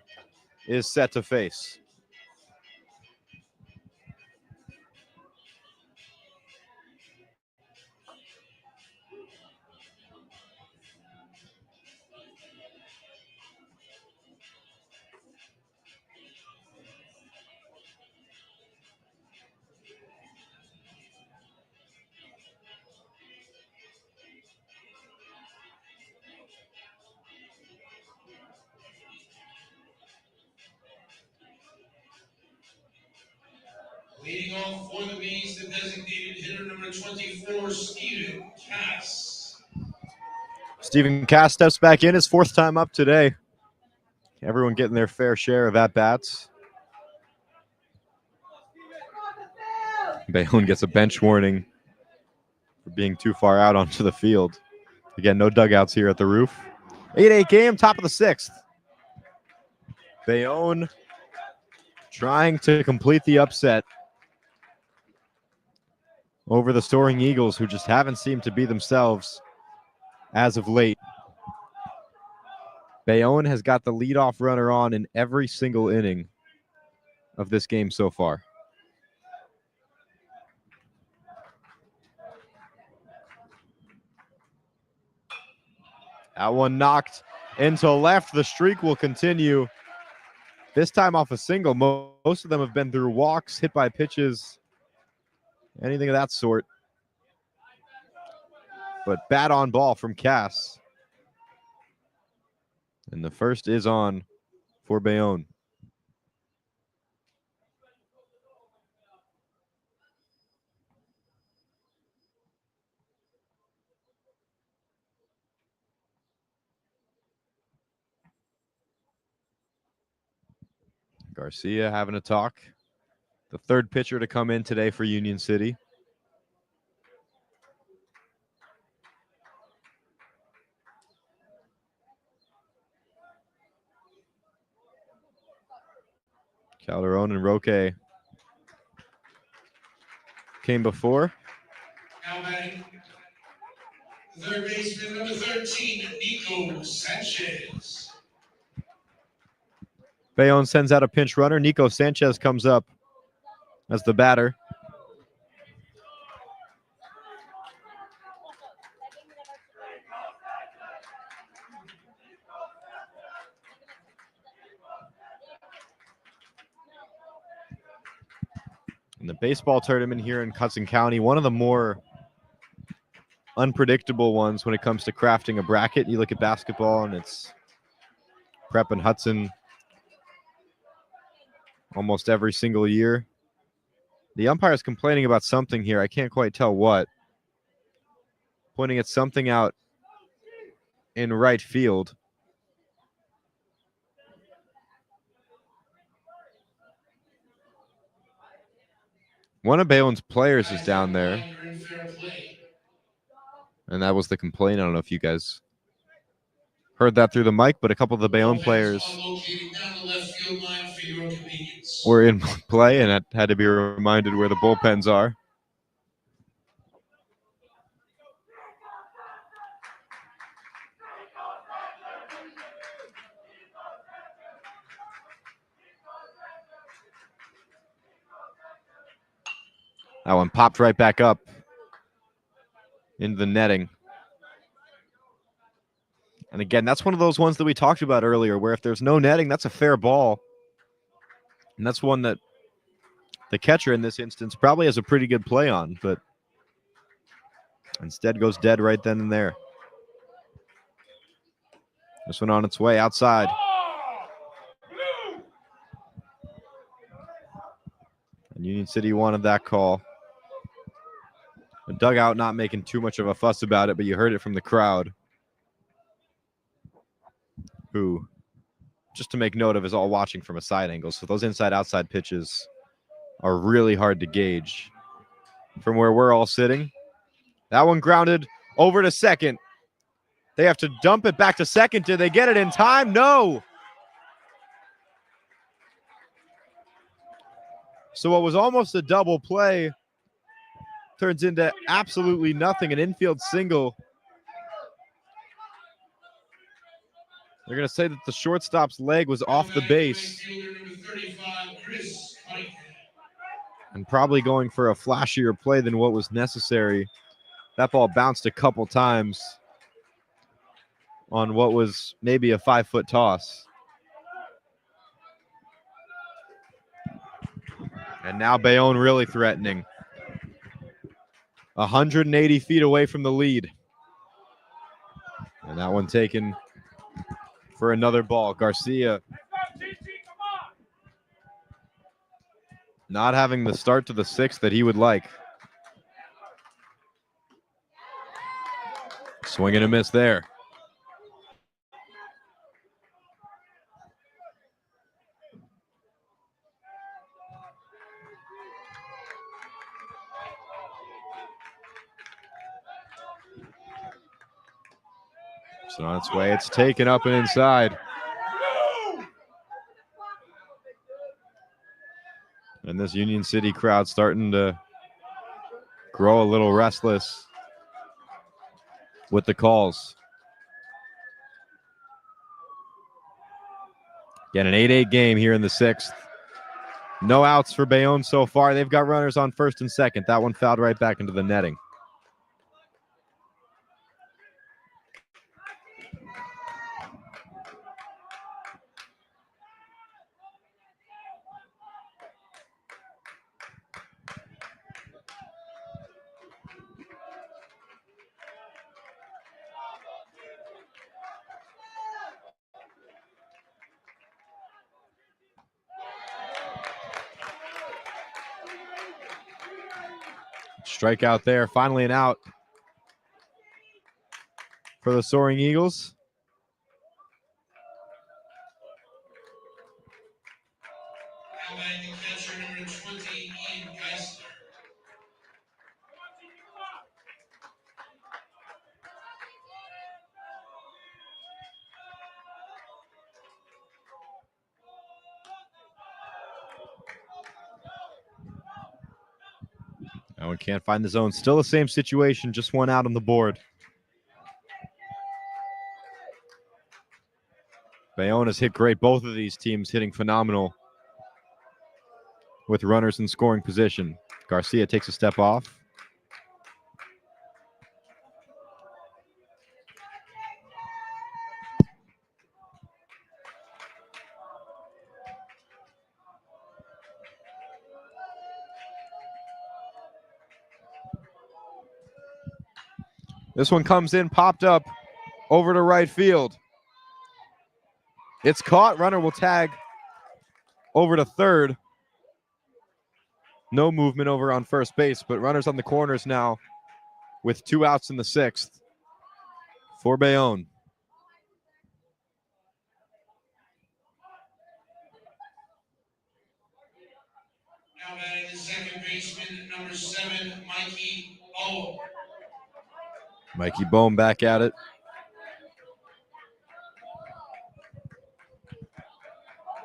is set to face. Leading off for the Bees, the designated hitter number 24, Stephen Cass. Stephen Cass steps back in, his 4th time up today. Everyone getting their fair share of at-bats. Bayonne gets a bench warning for being too far out onto the field. Again, no dugouts here at the roof. 8-8 game, top of the 6th. Bayonne trying to complete the upset over the Soaring Eagles, who just haven't seemed to be themselves as of late. Bayonne has got the leadoff runner on in every single inning of this game so far. That one knocked into left. The streak will continue. This time off a single. Most of them have been through walks, hit by pitches, anything of that sort. But bat on ball from Cass. And the first is on for Bayonne. Garcia having a talk. The 3rd pitcher to come in today for Union City. Calderon and Roque came before. Now batting, third baseman number 13, Nico Sanchez. Bayonne sends out a pinch runner. Nico Sanchez comes up as the batter. In the baseball tournament here in Hudson County, one of the more unpredictable ones when it comes to crafting a bracket. You look at basketball and it's Prep and Hudson almost every single year. The umpire's complaining about something here. I can't quite tell what. Pointing at something out in right field. One of Bayonne's players is down there. And that was the complaint. I don't know if you guys heard that through the mic, but a couple of the Bayonne players were in play and had to be reminded where the bullpens are. That one popped right back up into the netting. And again, that's one of those ones that we talked about earlier, where if there's no netting, that's a fair ball. And that's one that the catcher in this instance probably has a pretty good play on, but instead goes dead right then and there. This one on its way outside. And Union City wanted that call. The dugout not making too much of a fuss about it, but you heard it from the crowd, who, just to make note of, is all watching from a side angle. So those inside-outside pitches are really hard to gauge from where we're all sitting. That one grounded over to second. They have to dump it back to second. Did they get it in time? No. So what was almost a double play turns into absolutely nothing, an infield single. They're going to say that the shortstop's leg was off the base. And probably going for a flashier play than what was necessary. That ball bounced a couple times on what was maybe a 5-foot toss. And now Bayonne really threatening. 180 feet away from the lead. And that one taken for another ball. Garcia not having the start to the sixth that he would like. Swing and a miss there. So on its way, it's taken up and inside. And this Union City crowd starting to grow a little restless with the calls. Again, an 8-8 game here in the sixth. No outs for Bayonne so far. They've got runners on first and second. That one fouled right back into the netting. Strikeout there. Finally an out for the Soaring Eagles. That one can't find the zone. Still the same situation, just one out on the board. Bayonne has hit great. Both of these teams hitting phenomenal with runners in scoring position. Garcia takes a step off. This one comes in, popped up over to right field. It's caught. Runner will tag over to third. No movement over on first base, but runners on the corners now with 2 outs in the 6th for Bayonne. Now batting the second baseman, number 7, Mikey O. Mikey Bohm back at it.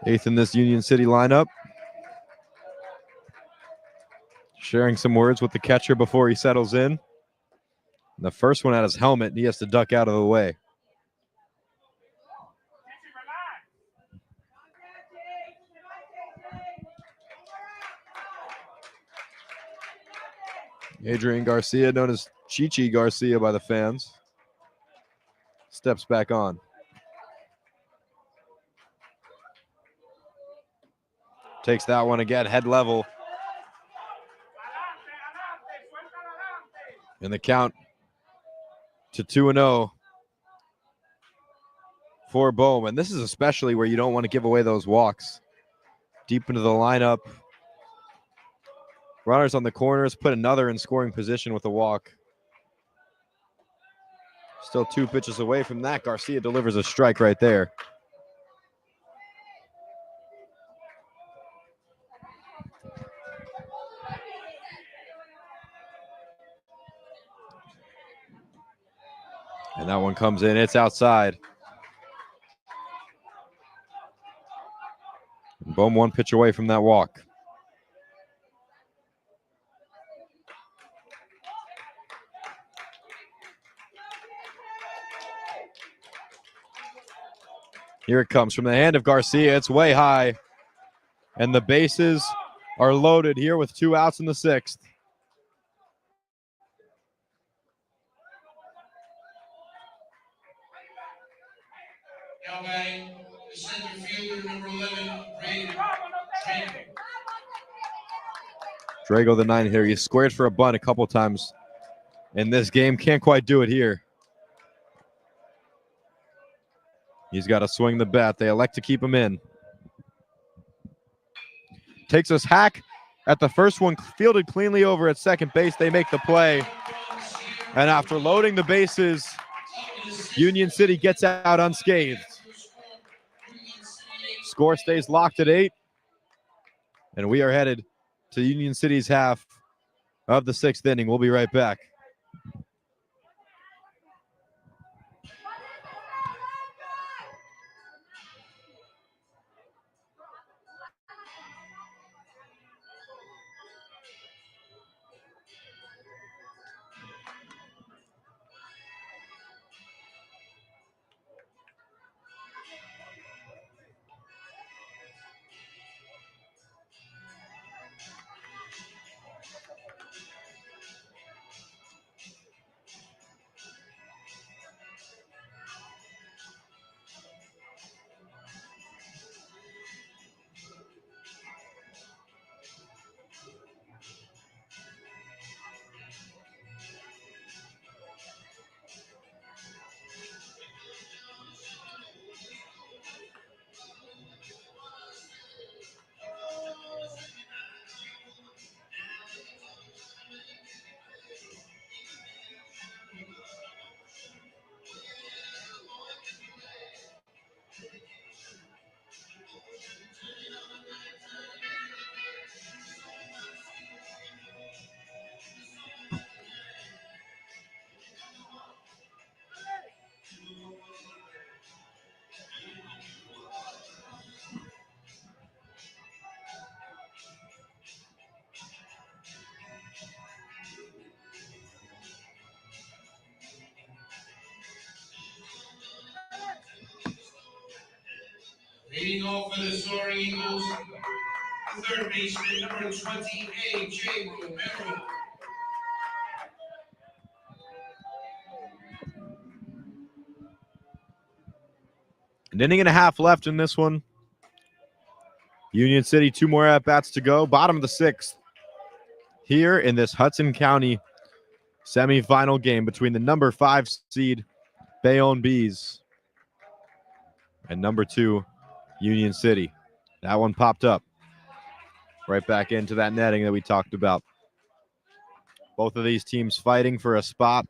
Eighth in this Union City lineup. Sharing some words with the catcher before he settles in. The first one at his helmet, and he has to duck out of the way. Adrian Garcia, known as Chichi Garcia by the fans, steps back on. Takes that one again, head level. And the count to 2-0 for Bowman. This is especially where you don't want to give away those walks. Deep into the lineup. Runners on the corners, put another in scoring position with a walk. Still 2 pitches away from that. Garcia delivers a strike right there. And that one comes in. It's outside. Bohm 1 pitch away from that walk. Here it comes from the hand of Garcia. It's way high. And the bases are loaded here with 2 outs in the 6th. Now batting the center fielder, number 11, Drago, the 9 hitter. He squared for a bunt a couple times in this game. Can't quite do it here. He's got to swing the bat. They elect to keep him in. Takes us hack at the first one, fielded cleanly over at second base. They make the play. And after loading the bases, Union City gets out unscathed. Score stays locked at 8. And we are headed to Union City's half of the 6th inning. We'll be right back. Leading off for the Soaring Eagles, the third baseman, number 20, A.J. Romero. An inning and a half left in this one. Union City, 2 more at-bats to go. Bottom of the 6th here in this Hudson County Semi-final game between the number 5 seed Bayonne Bees and number 2 Union City. That one popped up right back into that netting that we talked about. Both of these teams fighting for a spot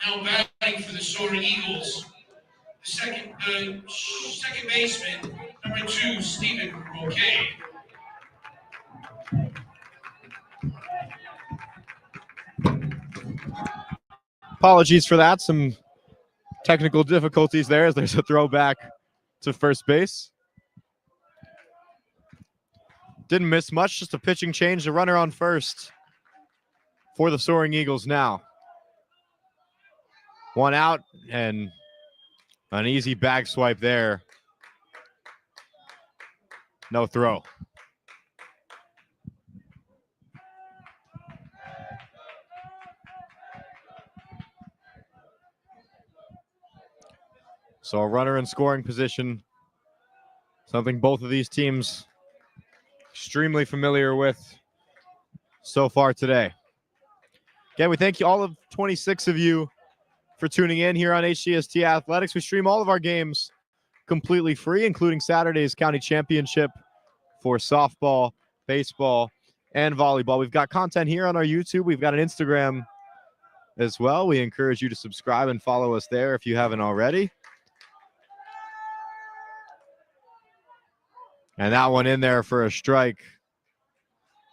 Now batting for the Soaring Eagles, the second baseman, number 2, Stephen Roquet. Apologies for that. Some technical difficulties there as there's a throwback to first base. Didn't miss much, just a pitching change. The runner on first for the Soaring Eagles now. One out and an easy bag swipe there. No throw. So a runner in scoring position, something both of these teams extremely familiar with so far today. Again, we thank you, all of 26 of you, for tuning in here on HCST Athletics. We stream all of our games completely free, including Saturday's county championship for softball, baseball, and volleyball. We've got content here on our YouTube. We've got an Instagram as well. We encourage you to subscribe and follow us there if you haven't already. And that one in there for a strike.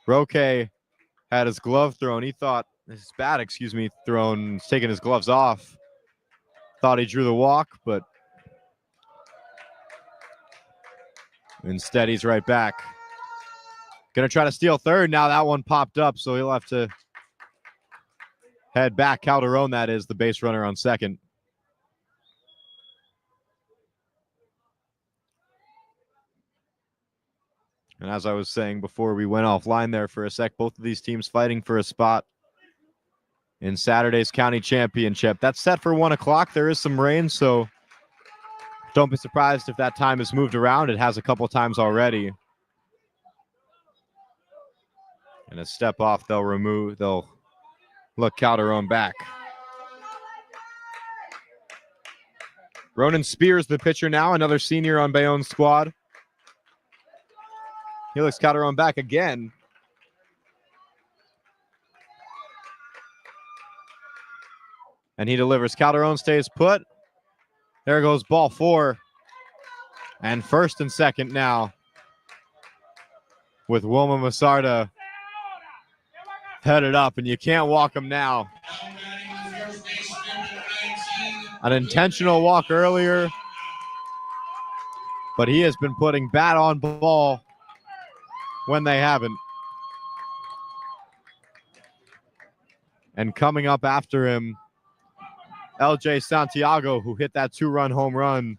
Roque had his glove thrown. He thought his bat, thrown, taking his gloves off. Thought he drew the walk, but instead he's right back. Gonna try to steal third. Now that one popped up, so he'll have to head back. Calderon, that is, the base runner on second. And as I was saying before we went offline there for a sec, both of these teams fighting for a spot in Saturday's county championship. That's set for 1 o'clock. There is some rain, so don't be surprised if that time is moved around. It has a couple times already. And a step off, they'll look Calderon back. Ronan Spears, the pitcher now, another senior on Bayonne's squad. He looks Calderon back again. And he delivers. Calderon stays put. There goes ball 4. And first and second now with Wilma Masarda headed up, and you can't walk him now. An intentional walk earlier, but he has been putting bat on ball when they haven't. And coming up after him, LJ Santiago, who hit that 2-run home run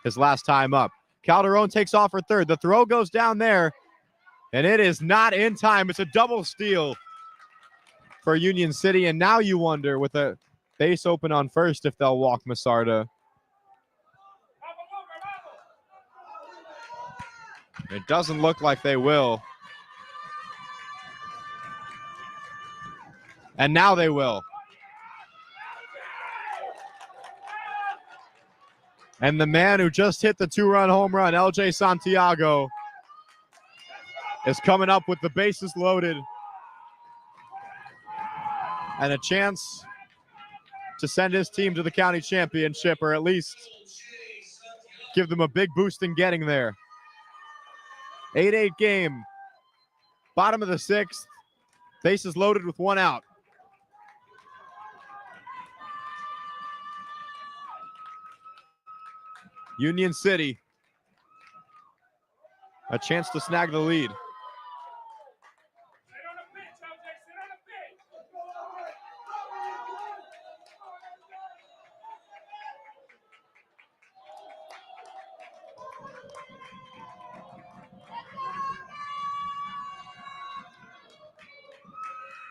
his last time up. Calderon takes off for third. The throw goes down there, and it is not in time. It's a double steal for Union City, and now you wonder, with a base open on first, if they'll walk Masarda. It doesn't look like they will. And now they will. And the man who just hit the 2-run home run, LJ Santiago, is coming up with the bases loaded and a chance to send his team to the county championship, or at least give them a big boost in getting there. 8-8 game, bottom of the 6th, bases loaded with 1 out. Union City, a chance to snag the lead.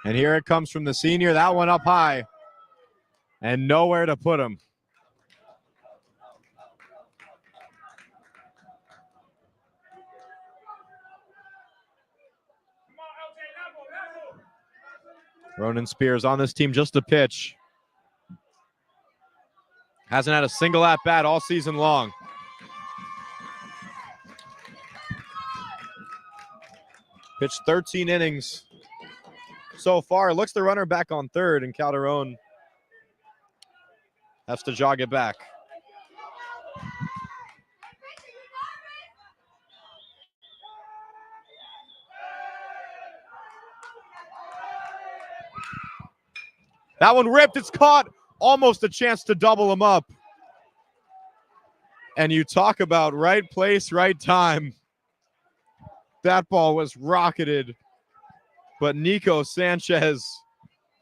And here it comes from the senior. That one up high and nowhere to put him. Ronan Spears on this team just a pitch. Hasn't had a single at-bat all season long. Pitched 13 innings so far. Looks the runner back on third, and Calderon Has to jog it back. That one ripped. It's caught. Almost a chance to double him up. And you talk about right place, right time. That ball was rocketed. But Nico Sanchez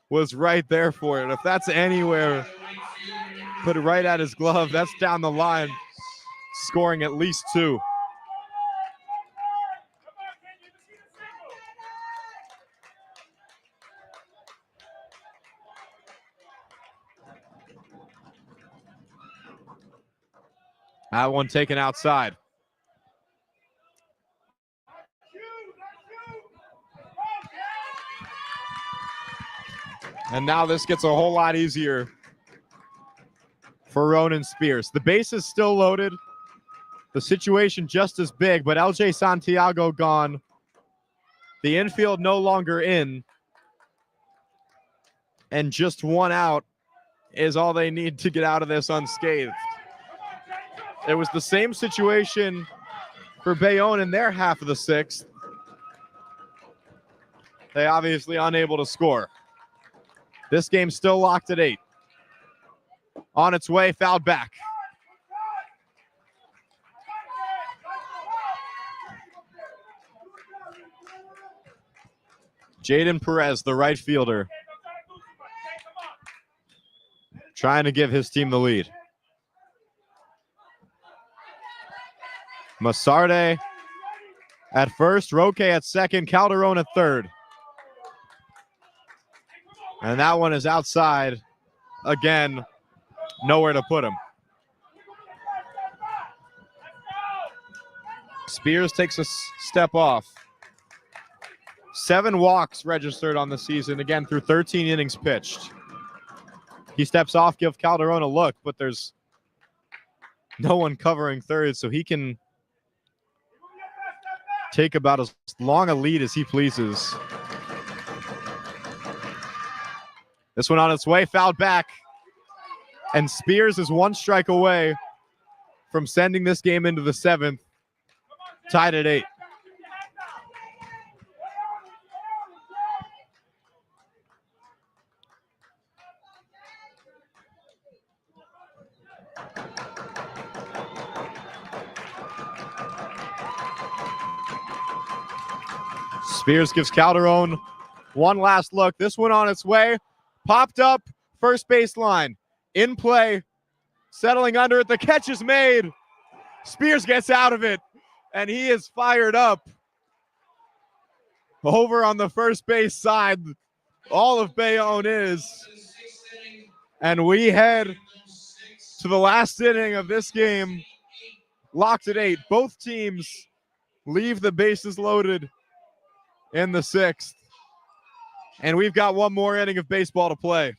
was right there for it. If that's anywhere, put it right at his glove. That's down the line. Scoring at least 2. That one taken outside. And now this gets a whole lot easier for Ronan Spears. The base is still loaded. The situation just as big, but LJ Santiago gone. The infield no longer in. And just 1 out is all they need to get out of this unscathed. It was the same situation for Bayonne in their half of the 6th. They obviously unable to score. This game still locked at 8. On its way, fouled back. Jaden Perez, the right fielder, trying to give his team the lead. Masarde at first, Roque at second, Calderon at third. And that one is outside. Again, nowhere to put him. Spears takes a step off. 7 walks registered on the season, again, through 13 innings pitched. He steps off, give Calderon a look, but there's no one covering third, so he can take about as long a lead as he pleases. This one on its way, fouled back. And Spears is 1 strike away from sending this game into the 7th, tied at 8. Spears gives Calderon one last look. This one on its way. Popped up, first baseline. In play, settling under it. The catch is made. Spears gets out of it, and he is fired up. Over on the first base side, all of Bayonne is. And we head to the last inning of this game, locked at 8. Both teams leave the bases loaded in the 6th. And we've got one more inning of baseball to play.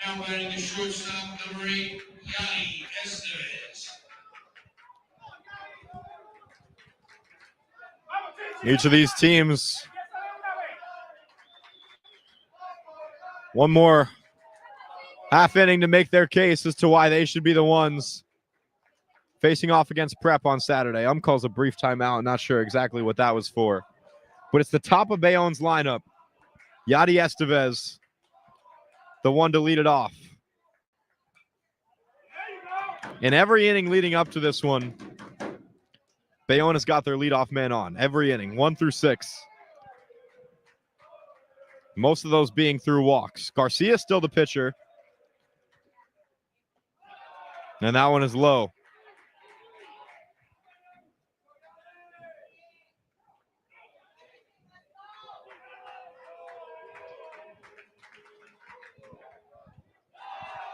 Now batting the shortstop, number 8, Yanni Estevez. Each of these teams, one more half inning to make their case as to why they should be the ones facing off against Prep on Saturday. Calls a brief timeout. Not sure exactly what that was for. But it's the top of Bayonne's lineup. Yadi Estevez, the one to lead it off. In every inning leading up to this one, Bayonne has got their leadoff man on. Every inning, 1 through 6. Most of those being through walks. Garcia still the pitcher. And that one is low.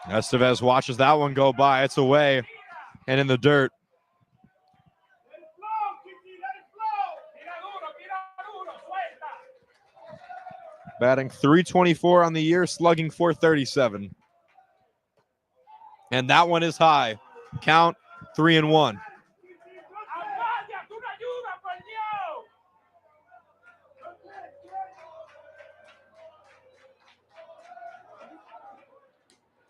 Estevez watches that one go by. It's away and in the dirt. Batting .324 on the year, slugging .437. And that one is high. Count 3-1.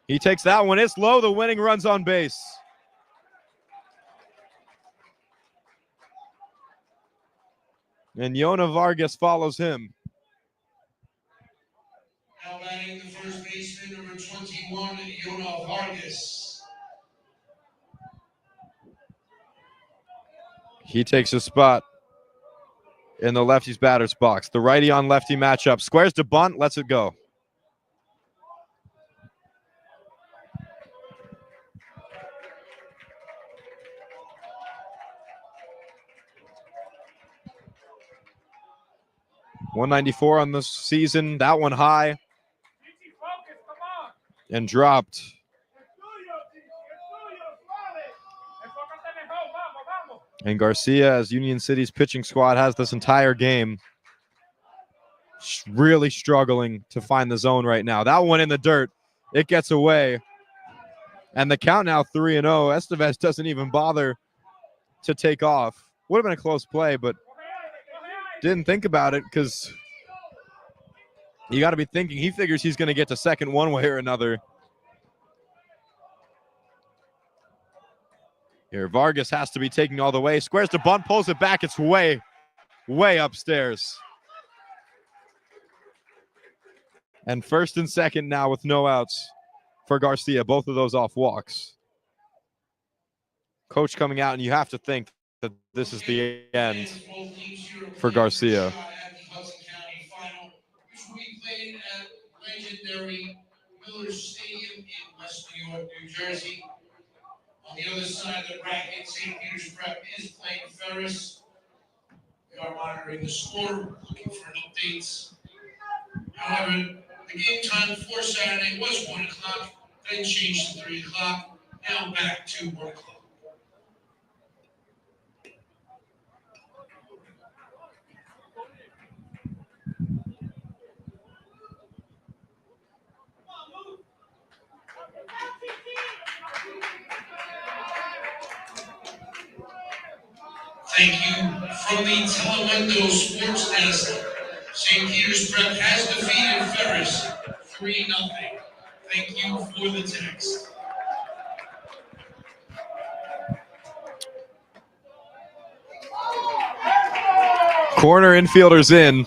He takes that one. It's low. The winning run's on base. And Yona Vargas follows him. Now batting the first baseman, number 21, Yona Vargas. He takes a spot in the lefty's batter's box. The righty on lefty matchup. Squares to bunt, lets it go. .194 on the season. That one high and dropped. And Garcia, as Union City's pitching squad has this entire game, really struggling to find the zone right now. That one in the dirt. It gets away. And the count now 3-0. Estevez doesn't even bother to take off. Would have been a close play, but didn't think about it because you got to be thinking he figures he's going to get to second one way or another. Here, Vargas has to be taking all the way. Squares to bunt, pulls it back. It's way, way upstairs. And first and second now with no outs for Garcia. Both of those off walks. Coach coming out, and you have to think that this is the end for Garcia. Which will be played at legendary Miller Stadium in West New York, New Jersey. On the other side of the bracket, St. Peter's Prep is playing Ferris. We are monitoring the score, looking for updates. However, the game time for Saturday was 1 o'clock, then changed to 3 o'clock, now back to 1 o'clock. Thank you from the Telemundo Sports Desk. St. Peter's Prep has defeated Ferris 3-0. Thank you for the text. Corner infielders in.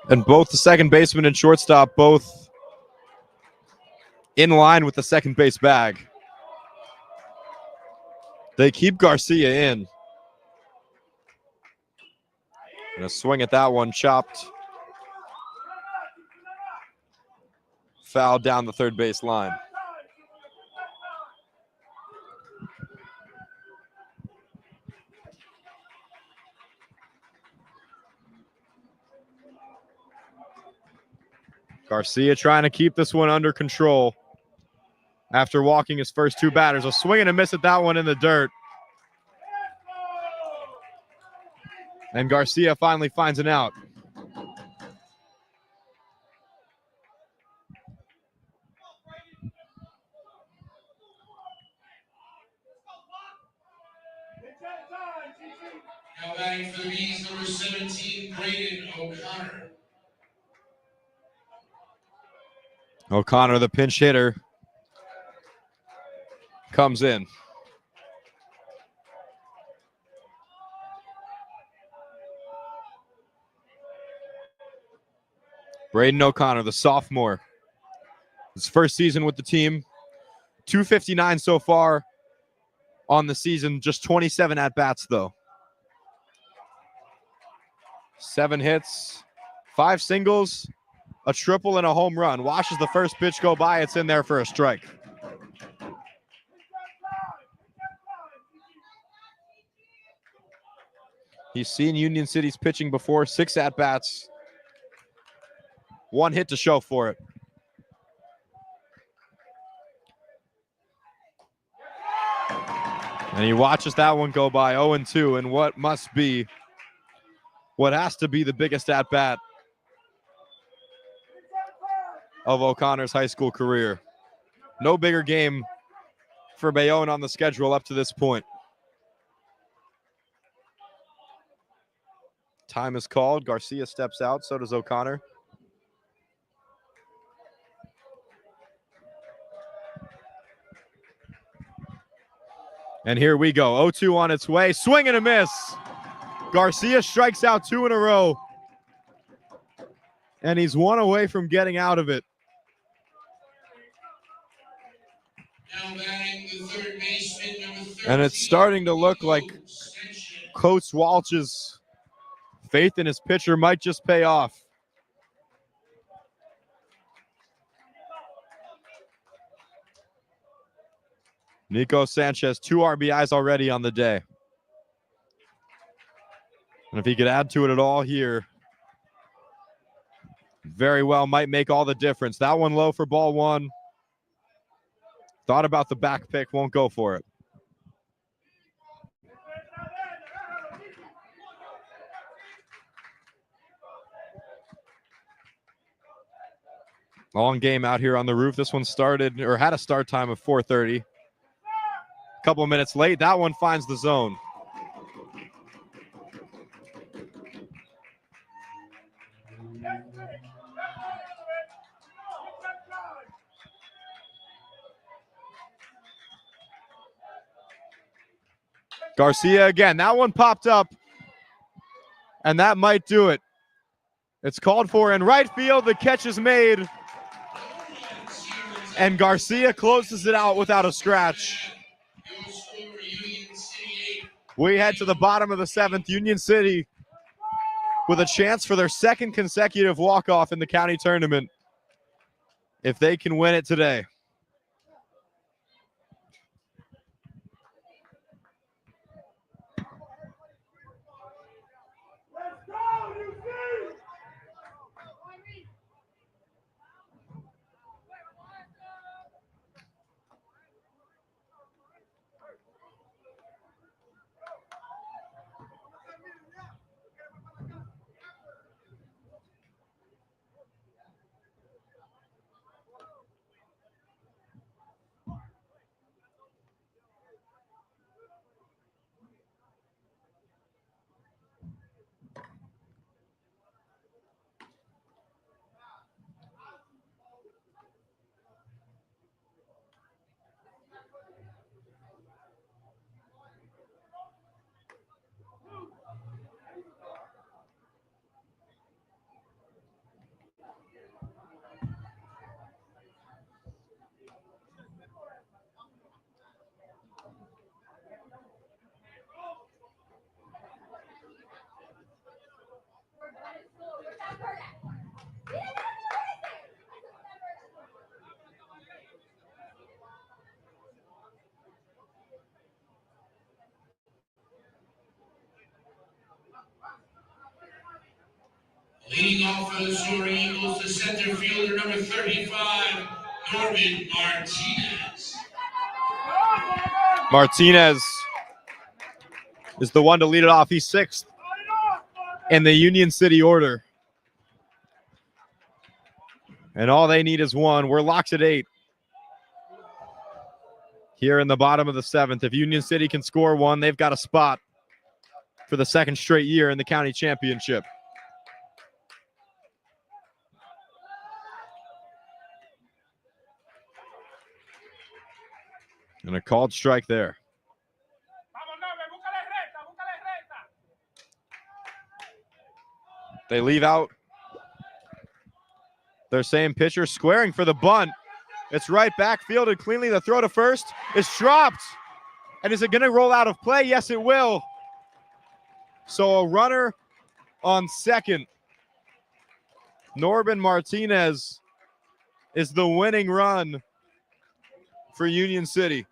And both the second baseman and shortstop both in line with the second base bag. They keep Garcia in. And a swing at that one, chopped. Foul down the third base line. Garcia trying to keep this one under control after walking his first two batters. A swing and a miss at that one in the dirt. And Garcia finally finds an out. Now batting for the Bees, number 17, Braden O'Connor. O'Connor, the pinch hitter, comes in. Braden O'Connor, the sophomore. His first season with the team. 259 so far on the season. Just 27 at-bats, though. 7 hits, 5 singles, a triple, and a home run. Watches the first pitch go by. It's in there for a strike. He's seen Union City's pitching before. 6 at-bats. 1 hit to show for it. And he watches that one go by 0-2 in what has to be the biggest at-bat of O'Connor's high school career. No bigger game for Bayonne on the schedule up to this point. Time is called. Garcia steps out. So does O'Connor. And here we go. 0-2 on its way. Swing and a miss. Garcia strikes out 2 in a row. And he's 1 away from getting out of it. Now batting the third baseman, number 13. And it's starting to look like Coach Walsh's faith in his pitcher might just pay off. Nico Sanchez, 2 RBIs already on the day. And if he could add to it at all here, very well might make all the difference. That one low for ball 1. Thought about the back pick, won't go for it. Long game out here on the roof. This one started or had a start time of 4:30. Couple of minutes late. That one finds the zone. Garcia again. That one popped up, and that might do it. It's called for in right field. The catch is made, and Garcia closes it out without a scratch. We head to the bottom of the 7th. Union City with a chance for their 2nd consecutive walk-off in the county tournament if they can win it today. Leading off for the Soaring Eagles, the center fielder, number 35, Norman Martinez. Martinez is the one to lead it off. He's 6th in the Union City order. And all they need is 1. We're locked at 8. Here in the bottom of the 7th. If Union City can score 1, they've got a spot. for the second straight year in the county championship. And a called strike there. Vamos, Nove, búscale recta, búscale recta. They leave out their same pitcher, squaring for the bunt. It's right back, fielded cleanly. The throw to first is dropped. And is it going to roll out of play? Yes, it will. So a runner on second. Norben Martinez is the winning run for Union City.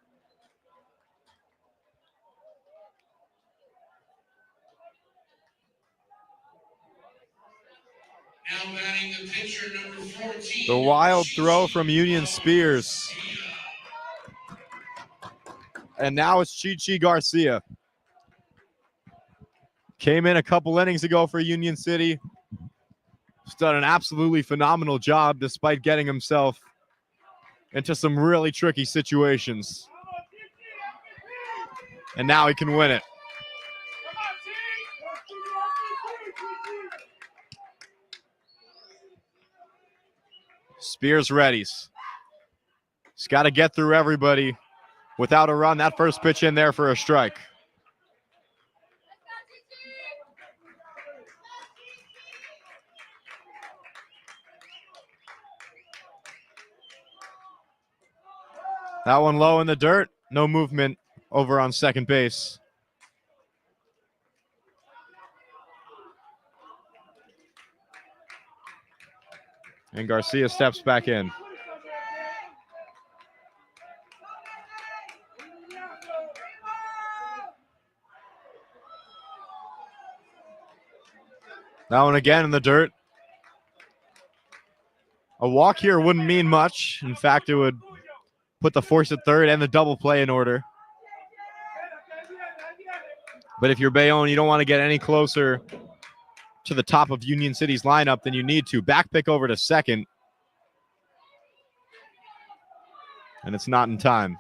Now batting the pitcher, number 14. The wild throw from Union Spears. And now it's Chi Garcia. Came in a couple innings ago for Union City. He's done an absolutely phenomenal job despite getting himself into some really tricky situations. And now he can win it. Spears readies. He's got to get through everybody without a run. That first pitch in there for a strike. That one low in the dirt. No movement over on second base. And Garcia steps back in. That one again in the dirt. A walk here wouldn't mean much. In fact, it would put the force at third and the double play in order. But if you're Bayonne, you don't want to get any closer to the top of Union City's lineup than you need to. Back pick over to second. And it's not in time.